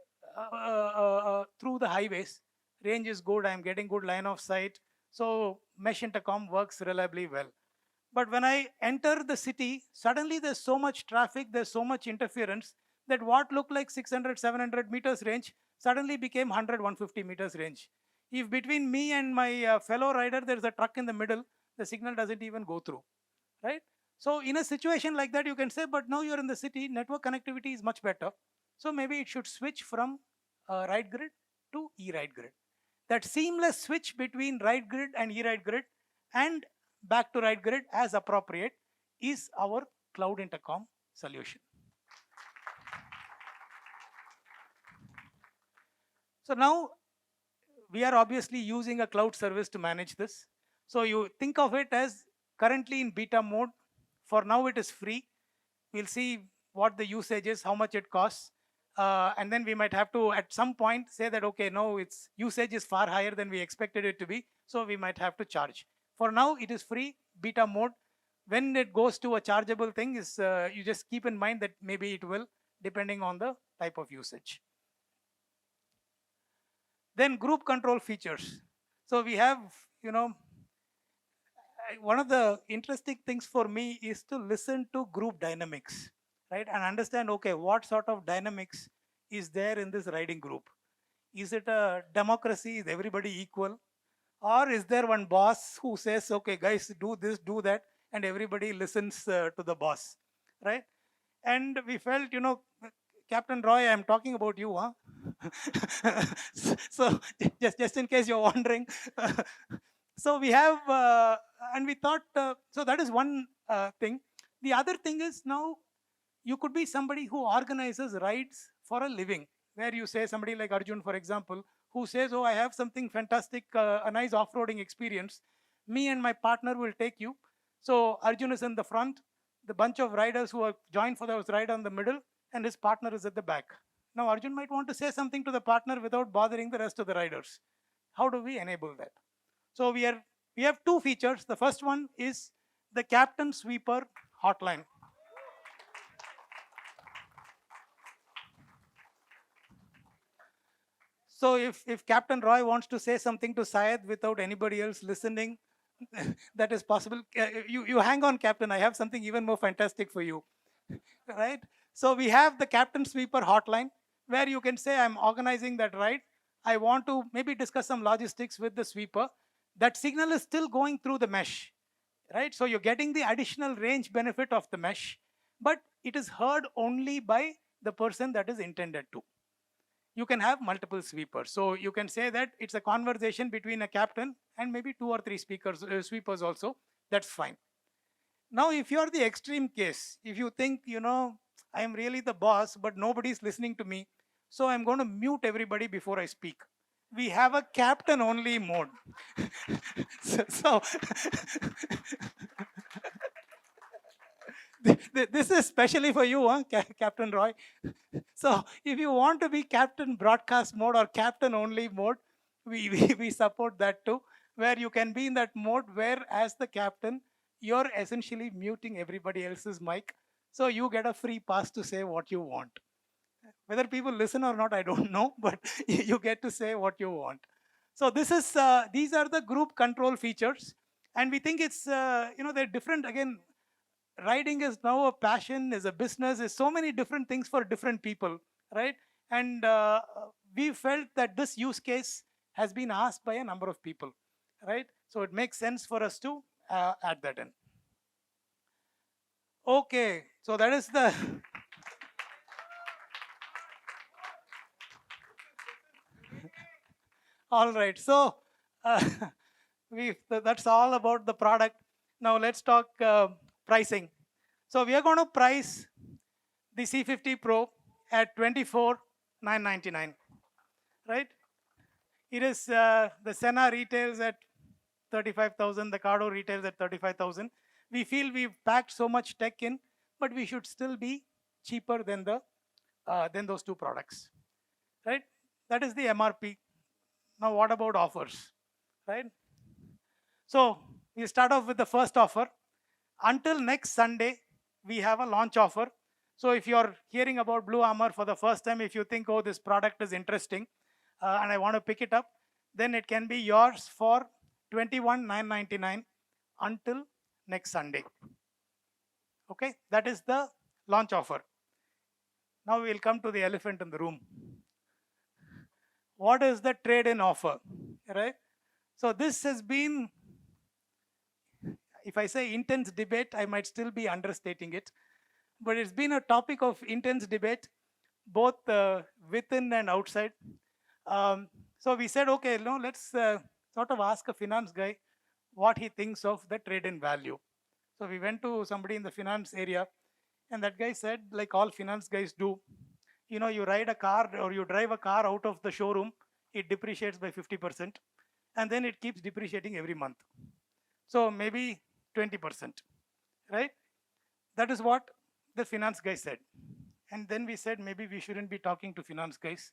through the highways, range is good, I'm getting good line of sight, so mesh intercom works reliably well. But when I enter the city, suddenly there's so much traffic, there's so much interference that what looked like 600, 700 meters range suddenly became 100, 150 meters range. If between me and my fellow rider there's a truck in the middle, the signal doesn't even go through, right? So in a situation like that, you can say, but now you're in the city, network connectivity is much better. So maybe it should switch from ride grid to e-ride grid. That seamless switch between ride grid and e-ride grid and back to ride grid as appropriate is our cloud intercom solution. So now we are obviously using a cloud service to manage this. So you think of it as currently in beta mode. For now, it is free. We'll see what the usage is, how much it costs. And then we might have to, at some point, say that, okay, no, its usage is far higher than we expected it to be. So we might have to charge. For now, it is free, beta mode. When it goes to a chargeable thing, you just keep in mind that maybe it will, depending on the type of usage. Then group control features. So we have, one of the interesting things for me is to listen to group dynamics, right? And understand, okay, what sort of dynamics is there in this riding group? Is it a democracy? Is everybody equal? Or is there one boss who says, okay, guys, do this, do that, and everybody listens to the boss, right? And we felt, Captain Roy, I'm talking about you, huh? So just in case you're wondering, so we have, and we thought, so that is one thing. The other thing is, now you could be somebody who organizes rides for a living, where you say somebody like Arjun, for example, who says, oh, I have something fantastic, a nice off-roading experience. Me and my partner will take you. So Arjun is in the front, the bunch of riders who are joined for those ride on the middle, and his partner is at the back. Now Arjun might want to say something to the partner without bothering the rest of the riders. How do we enable that? So we have two features. The first one is the Captain Sweeper hotline. So if Captain Roy wants to say something to Syed without anybody else listening, that is possible. You hang on, Captain. I have something even more fantastic for you, right? So we have the Captain Sweeper hotline, where you can say, I'm organizing that ride. I want to maybe discuss some logistics with the sweeper. That signal is still going through the mesh, right? So you're getting the additional range benefit of the mesh, but it is heard only by the person that is intended to. You can have multiple sweepers. So you can say that it's a conversation between a captain and maybe 2 or 3 sweepers also. That's fine. Now, if you're the extreme case, if you think, I am really the boss, but nobody's listening to me, so I'm going to mute everybody before I speak. We have a captain only mode. so this is especially for you, huh, Captain Roy. So if you want to be captain broadcast mode or captain only mode, we support that too, where you can be in that mode where, as the captain, you're essentially muting everybody else's mic. So you get a free pass to say what you want. Whether people listen or not, I don't know, but you get to say what you want. So these are the group control features. And we think it's, they're different. Again, riding is now a passion, is a business, is so many different things for different people, right? And we felt that this use case has been asked by a number of people, right? So it makes sense for us to add that in. Okay, so that is the all right. So That's all about the product. Now let's talk pricing. So we are going to price the C50 Pro at 24,999, right? It is the Senna retails at 35,000, the Cardo retails at 35,000. We feel we've packed so much tech in, but we should still be cheaper than those two products, right? That is the MRP. Now, what about offers, right? So we start off with the first offer. Until next Sunday, we have a launch offer. So if you're hearing about BluArmor for the first time, if you think, oh, this product is interesting and I want to pick it up, then it can be yours for 21,999 until next Sunday. Okay, that is the launch offer. Now we'll come to the elephant in the room. What is the trade-in offer, right? So this has been, if I say intense debate, I might still be understating it, but it's been a topic of intense debate, both within and outside. So we said, okay, let's sort of ask a finance guy what he thinks of the trade-in value. So we went to somebody in the finance area, and that guy said, like all finance guys do, you ride a car or you drive a car out of the showroom, it depreciates by 50%, and then it keeps depreciating every month. So maybe 20%, right? That is what the finance guy said. And then we said, maybe we shouldn't be talking to finance guys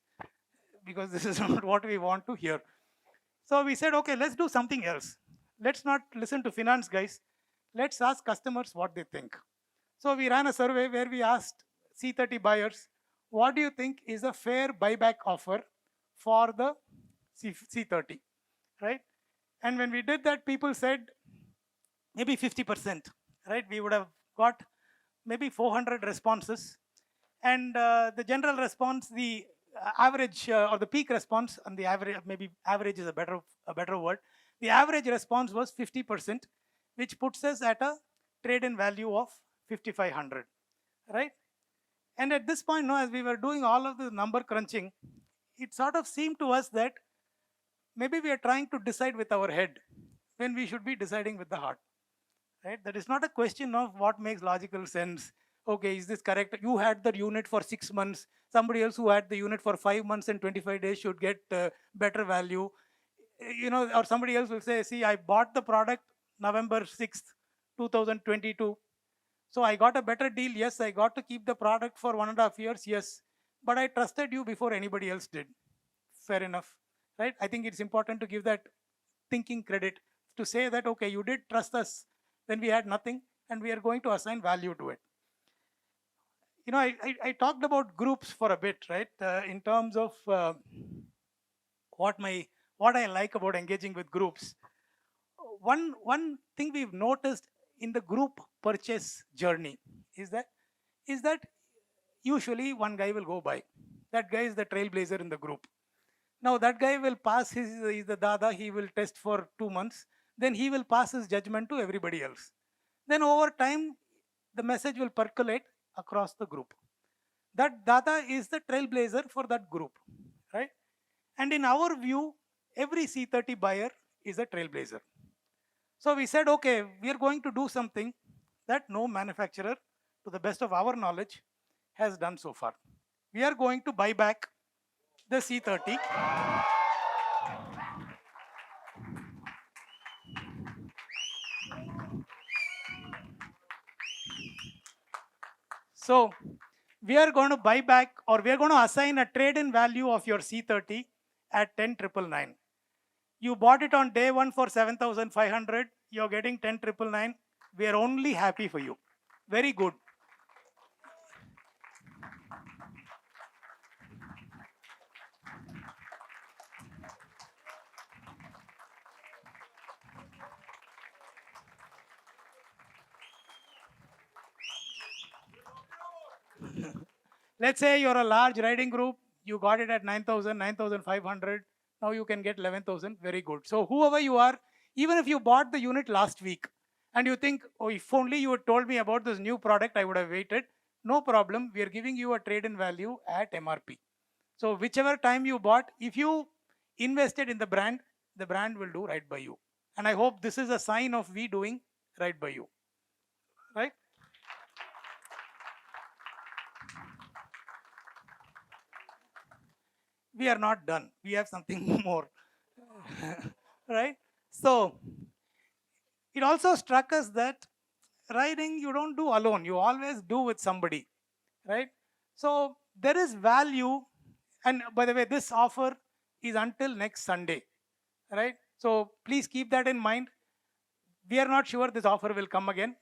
because this is not what we want to hear. So we said, okay, let's do something else. Let's not listen to finance guys. Let's ask customers what they think. So we ran a survey where we asked C30 buyers, what do you think is a fair buyback offer for the C30, right? And when we did that, people said maybe 50%, right? We would have got maybe 400 responses. And the general response, the average or the peak response, and the average, maybe average is a better word. The average response was 50%, which puts us at a trade-in value of 5,500, right? And at this point, as we were doing all of the number crunching, it sort of seemed to us that maybe we are trying to decide with our head when we should be deciding with the heart, right? That is not a question of what makes logical sense. Okay, is this correct? You had the unit for 6 months. Somebody else who had the unit for 5 months and 25 days should get better value. Or somebody else will say, see, I bought the product November 6th, 2022. So I got a better deal. Yes, I got to keep the product for 1.5 years. Yes, but I trusted you before anybody else did. Fair enough, right? I think it's important to give that thinking credit to say that, okay, you did trust us when we had nothing, and we are going to assign value to it. I talked about groups for a bit, right? In terms of what I like about engaging with groups. One thing we've noticed in the group purchase journey is that usually one guy will go by. That guy is the trailblazer in the group. Now that guy will pass he's the dada, he will test for 2 months, then he will pass his judgment to everybody else. Then over time, the message will percolate across the group. That dada is the trailblazer for that group, right? And in our view, every C30 buyer is a trailblazer. So we said, okay, we are going to do something that no manufacturer, to the best of our knowledge, has done so far. We are going to buy back the C30. So we are going to buy back, or we are going to assign a trade-in value of your C30 at 10,999. You bought it on day one for 7,500. You're getting 10,999. We are only happy for you. Very good. Let's say you're a large riding group. You got it at 9,000, 9,500. Now you can get 11,000. Very good. So whoever you are, even if you bought the unit last week and you think, oh, if only you had told me about this new product, I would have waited. No problem. We are giving you a trade-in value at MRP. So whichever time you bought, if you invested in the brand will do right by you. And I hope this is a sign of we doing right by you, right? We are not done. We have something more, right? So it also struck us that riding you don't do alone. You always do with somebody, right? So there is value. And by the way, this offer is until next Sunday, right? So please keep that in mind. We are not sure this offer will come again,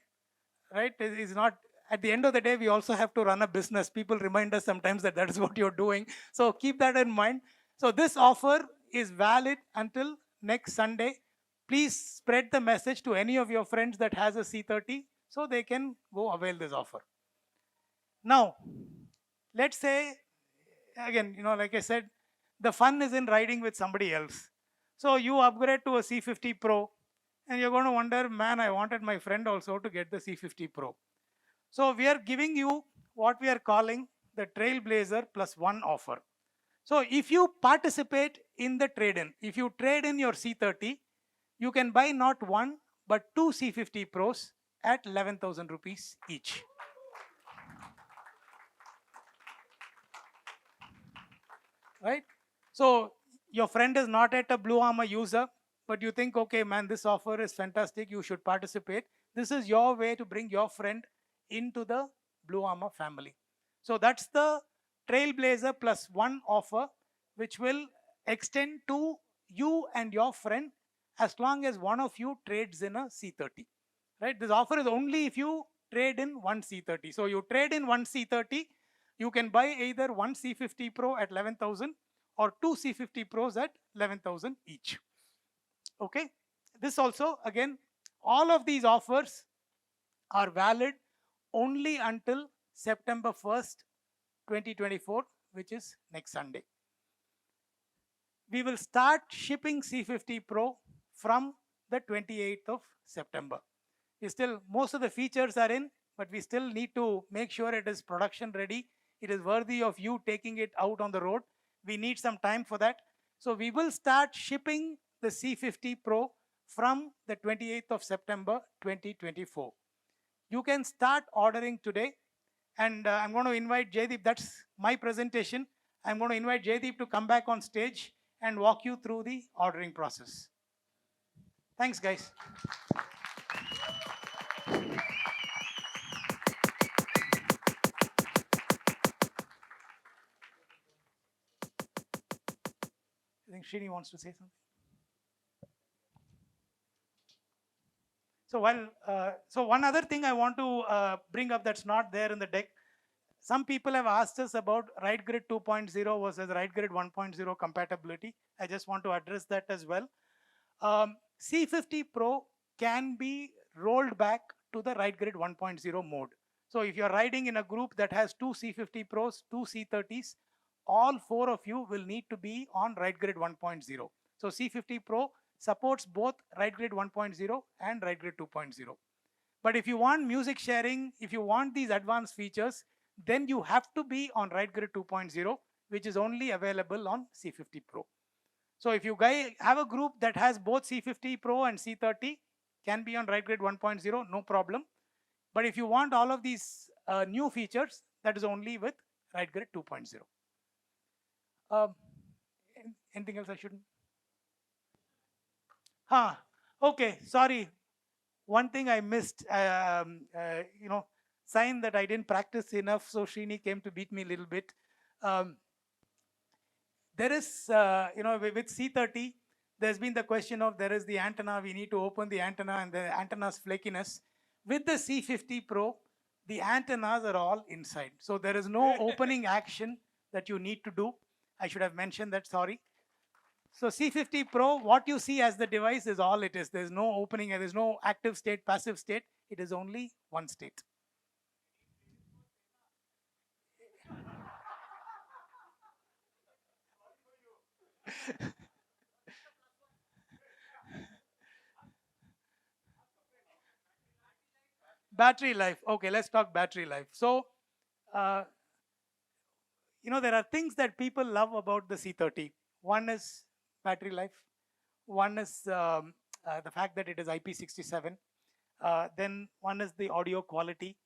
right? It is not, at the end of the day, we also have to run a business. People remind us sometimes that that is what you're doing. So keep that in mind. So this offer is valid until next Sunday. Please spread the message to any of your friends that has a C30 so they can go avail this offer. Now, let's say, again, like I said, the fun is in riding with somebody else. So you upgrade to a C50 Pro, and you're going to wonder, man, I wanted my friend also to get the C50 Pro. So we are giving you what we are calling the Trailblazer plus one offer. So if you participate in the trade-in, if you trade in your C30, you can buy not one, but two C50 Pros at 11,000 rupees each. Right? So your friend is not at a BluArmor user, but you think, okay, man, this offer is fantastic. You should participate. This is your way to bring your friend into the BluArmor family. So that's the Trailblazer plus one offer, which will extend to you and your friend as long as one of you trades in a C30. Right? This offer is only if you trade in one C30. So you trade in one C30, you can buy either one C50 Pro at 11,000 or two C50 Pros at 11,000 each. Okay. This also, again, all of these offers are valid only until September 1st, 2024, which is next Sunday. We will start shipping C50 Pro from the 28th of September. Most of the features are in, but we still need to make sure it is production ready. It is worthy of you taking it out on the road. We need some time for that. So we will start shipping the C50 Pro from the 28th of September 2024. You can start ordering today. And I'm going to invite Jaydeep. That's my presentation. I'm going to invite Jaydeep to come back on stage and walk you through the ordering process. Thanks, guys. I think Srini wants to say something. So one other thing I want to bring up that's not there in the deck. Some people have asked us about RideGrid 2.0 versus RideGrid 1.0 compatibility. I just want to address that as well. C50 Pro can be rolled back to the RideGrid 1.0 mode. So if you're riding in a group that has two C50 Pros, two C30s, all four of you will need to be on RideGrid 1.0. So C50 Pro supports both RideGrid 1.0 and RideGrid 2.0. But if you want music sharing, if you want these advanced features, then you have to be on RideGrid 2.0, which is only available on C50 Pro. So if you guys have a group that has both C50 Pro and C30, can be on RideGrid 1.0, no problem. But if you want all of these new features, that is only with RideGrid 2.0. Anything else I shouldn't? Okay, sorry. One thing I missed, sign that I didn't practice enough, so Srini came to beat me a little bit. There is, with C30, there's been the question of there is the antenna, we need to open the antenna and the antenna's flakiness. With the C50 Pro, the antennas are all inside. So there is no opening action that you need to do. I should have mentioned that, sorry. So C50 Pro, what you see as the device is all it is. There's no opening, and there's no active state, passive state. It is only one state. Battery life. Okay, let's talk battery life. So, there are things that people love about the C30. One is battery life. One is the fact that it is IP67. Then one is the audio quality.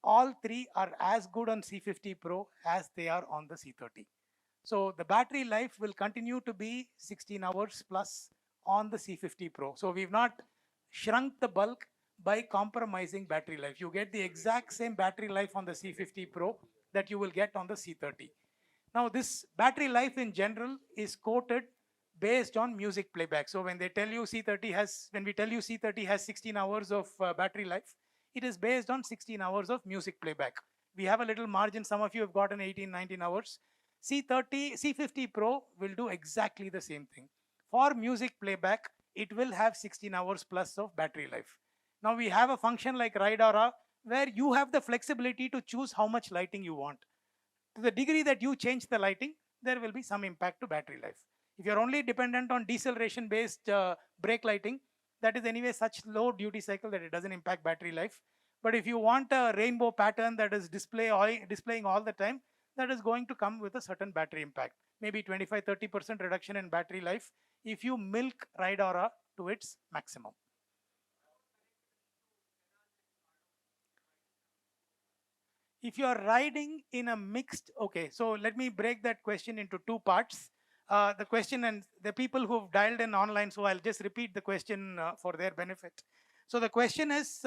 All three are as good on C50 Pro as they are on the C30. So the battery life will continue to be 16 hours plus on the C50 Pro. So we've not shrunk the bulk by compromising battery life. You get the exact same battery life on the C50 Pro that you will get on the C30. Now this battery life in general is quoted based on music playback. So when they tell you C30 has, when we tell you C30 has 16 hours of battery life, it is based on 16 hours of music playback. We have a little margin. Some of you have gotten 18, 19 hours. C30, C50 Pro will do exactly the same thing. For music playback, it will have 16 hours plus of battery life. Now we have a function like Ride Aura where you have the flexibility to choose how much lighting you want. To the degree that you change the lighting, there will be some impact to battery life. If you're only dependent on deceleration based brake lighting, that is anyway such low duty cycle that it doesn't impact battery life. But if you want a rainbow pattern that is displaying all the time, that is going to come with a certain battery impact. Maybe 25-30% reduction in battery life if you milk Ride Aura to its maximum. If you are riding in a mixed, okay, so let me break that question into two parts. The question, and the people who've dialed in online, so I'll just repeat the question for their benefit. So the question is,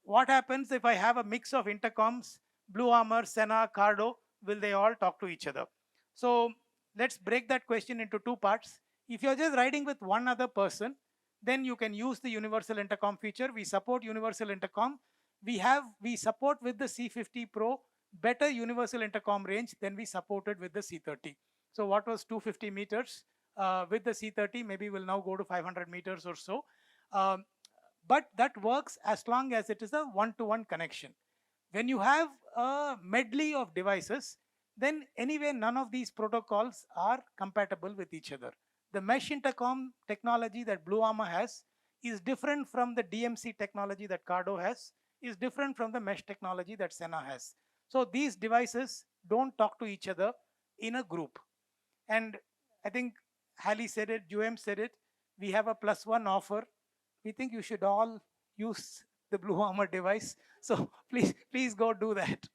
what happens if I have a mix of intercoms, BluArmor, Senna, Cardo, will they all talk to each other? So let's break that question into two parts. If you're just riding with one other person, then you can use the universal intercom feature. We support universal intercom. We support with the C50 Pro better universal intercom range than we supported with the C30. So what was 250 meters with the C30, maybe will now go to 500 meters or so. But that works as long as it is a one-to-one connection. When you have a medley of devices, then anyway, none of these protocols are compatible with each other. The mesh intercom technology that BluArmor has is different from the DMC technology that Cardo has, is different from the mesh technology that Senna has. So these devices don't talk to each other in a group. And I think Hallie said it, Joem said it, we have a +1 offer. We think you should all use the BluArmor device. So please go do that.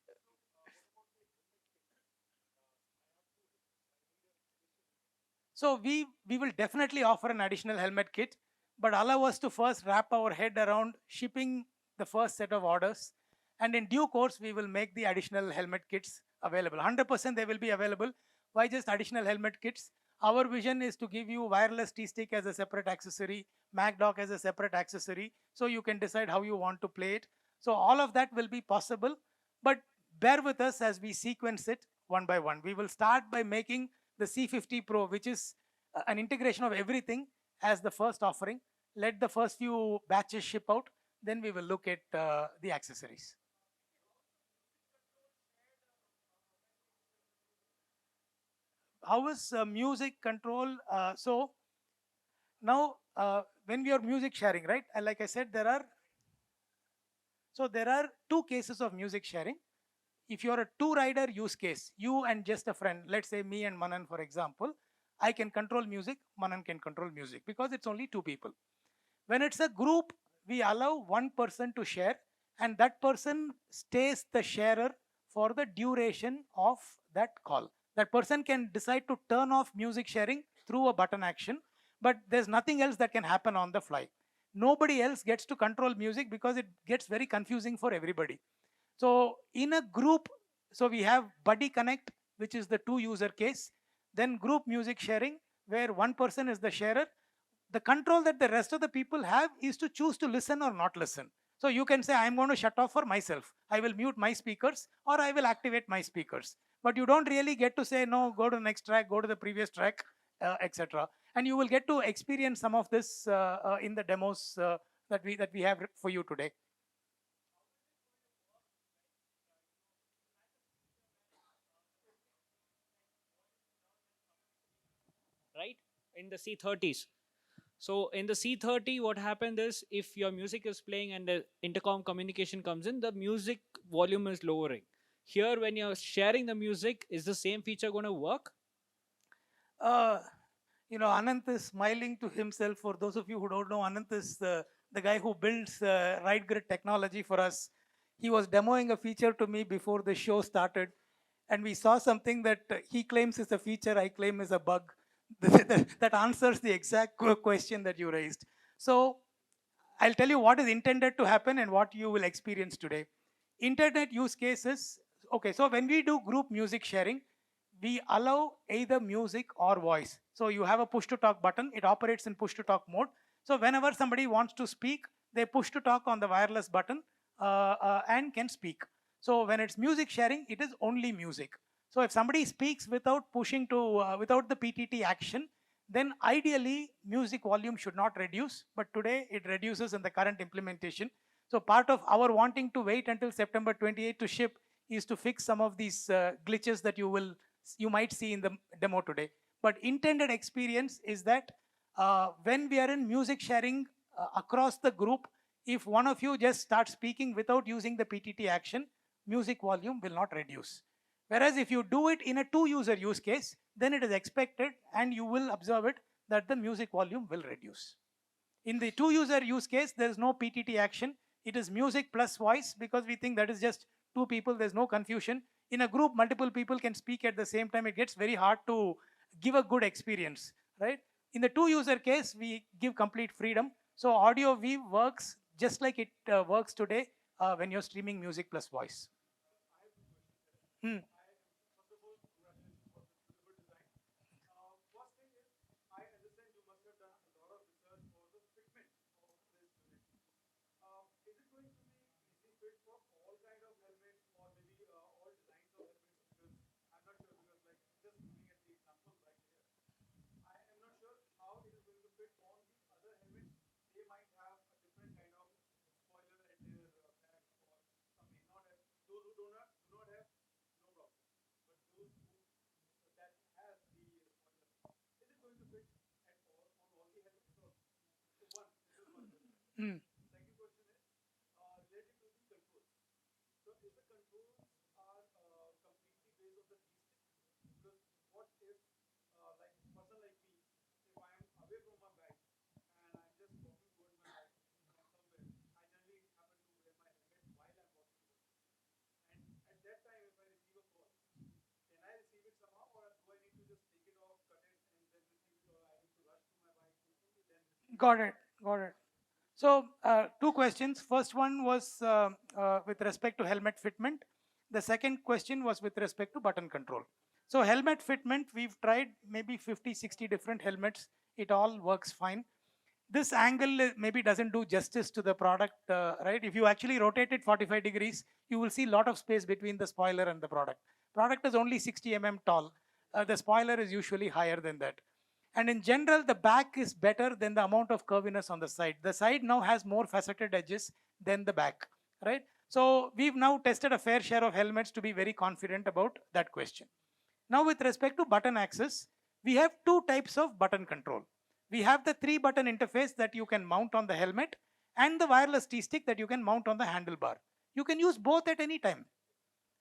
So we will definitely offer an additional helmet kit, but allow us to first wrap our head around shipping the first set of orders. And in due course, we will make the additional helmet kits available. 100% they will be available. Why just additional helmet kits? Our vision is to give you wireless T-stick as a separate accessory, MacDock as a separate accessory, so you can decide how you want to play it. So all of that will be possible, but bear with us as we sequence it one by one. We will start by making the C50 Pro, which is an integration of everything, as the first offering. Let the first few batches ship out, then we will look at the accessories. How is music control? So now when we are music sharing, right? Like I said, there are two cases of music sharing. If you're a two-rider use case, you and just a friend, let's say me and Manan, for example, I can control music, Manan can control music because it's only two people. When it's a group, we allow one person to share, and that person stays the sharer for the duration of that call. That person can decide to turn off music sharing through a button action, but there's nothing else that can happen on the fly. Nobody else gets to control music because it gets very confusing for everybody. So in a group, so we have Buddy Connect, which is the two-user case, then group music sharing, where one person is the sharer. The control that the rest of the people have is to choose to listen or not listen. So you can say, I'm going to shut off for myself. I will mute my speakers or I will activate my speakers. But you don't really get to say, no, go to the next track, go to the previous track, etc. And you will get to experience some of this in the demos that we have for you today. Right, in the C30s. So in the C30, what happened is if your music is playing and the intercom communication comes in, the music volume is lowering. Here, when you're sharing the music, is the same feature going to work? Uh, You know, Anant is smiling to himself. For those of you who don't know, Anant is the guy who builds right grid technology for us. He was demoing a feature to me before the show started, and we saw something that he claims is a feature, I claim is a bug. That answers the exact question that you raised. So I'll tell you what is intended to happen and what you will experience today. Internet use cases. Okay, so when we do group music sharing, we allow either music or voice. So you have a push to talk button, it operates in push to talk mode. So whenever somebody wants to speak, they push to talk on the wireless button and can speak. So when it's music sharing, it is only music. So if somebody speaks without pushing to, without the PTT action, then ideally music volume should not reduce, but today it reduces in the current implementation. So part of our wanting to wait until September 28 to ship is to fix some of these glitches that you might see in the demo today. But intended experience is that when we are in music sharing across the group, if one of you just starts speaking without using the PTT action, music volume will not reduce. Whereas if you do it in a two-user use case, then it is expected and you will observe it that the music volume will reduce. In the two-user use case, there is no PTT action. It is music plus voice because we think that is just two people. There's no confusion. In a group, multiple people can speak at the same time. It gets very hard to give a good experience, right? In the two-user case, we give complete freedom. So audio weave works just like it works today when you're streaming music plus voice. Hmm. Hmm. Got it. Got it. So two questions. First one was with respect to helmet fitment. The second question was with respect to button control. So helmet fitment, we've tried maybe 50, 60 different helmets. It all works fine. This angle maybe doesn't do justice to the product, right? If you actually rotate it 45 degrees, you will see a lot of space between the spoiler and the product. Product is only 60 mm tall. The spoiler is usually higher than that. And in general, the back is better than the amount of curviness on the side. The side now has more faceted edges than the back, right? So we've now tested a fair share of helmets to be very confident about that question. Now with respect to button access, we have two types of button control. We have the 3-button interface that you can mount on the helmet and the wireless T-stick that you can mount on the handlebar. You can use both at any time,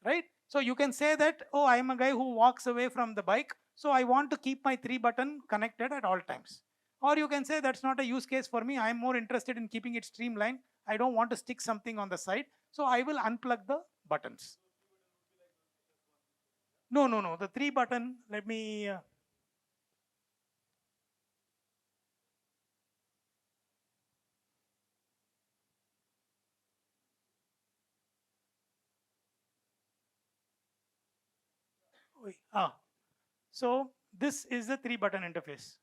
right? So you can say that, oh, I'm a guy who walks away from the bike, so I want to keep my 3-button connected at all times. Or you can say that's not a use case for me. I'm more interested in keeping it streamlined. I don't want to stick something on the side, so I will unplug the buttons. No, no, no. The 3-button, let me so this is the 3-button interface.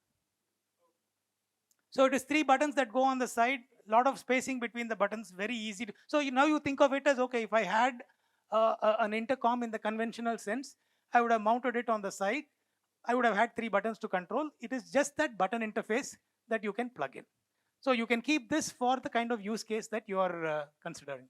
So it is 3 buttons that go on the side, lot of spacing between the buttons, very easy. So now you think of it as, okay, if I had an intercom in the conventional sense, I would have mounted it on the side. I would have had 3 buttons to control. It is just that button interface that you can plug in. So you can keep this for the kind of use case that you are considering.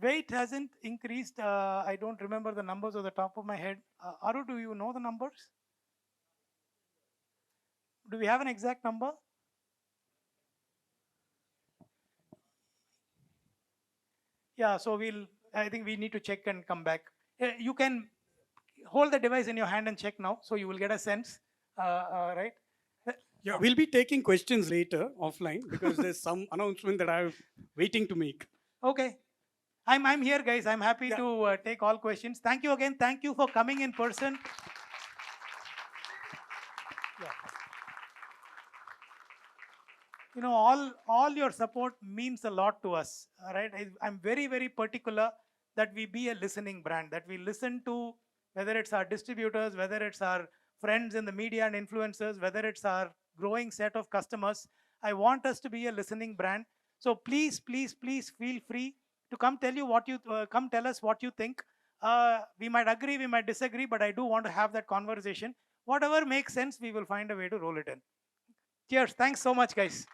Weight hasn't increased. I don't remember the numbers off the top of my head. Aru, do you know the numbers? Do we have an exact number? Yeah, so I think we need to check and come back. You can hold the device in your hand and check now, so you will get a sense, right? Yeah, we'll be taking questions later offline because there's some announcement that I'm waiting to make. Okay. I'm here, guys. I'm happy Yeah. to take all questions. Thank you again. Thank you for coming in person. You know, all your support means a lot to us. All right. I'm very, very particular that we be a listening brand, that we listen to, whether it's our distributors, whether it's our friends in the media and influencers, whether it's our growing set of customers. I want us to be a listening brand. So please, please, please feel free to come come tell us what you think. We might agree, we might disagree, but I do want to have that conversation. Whatever makes sense, we will find a way to roll it in. Cheers. Thanks so much, guys.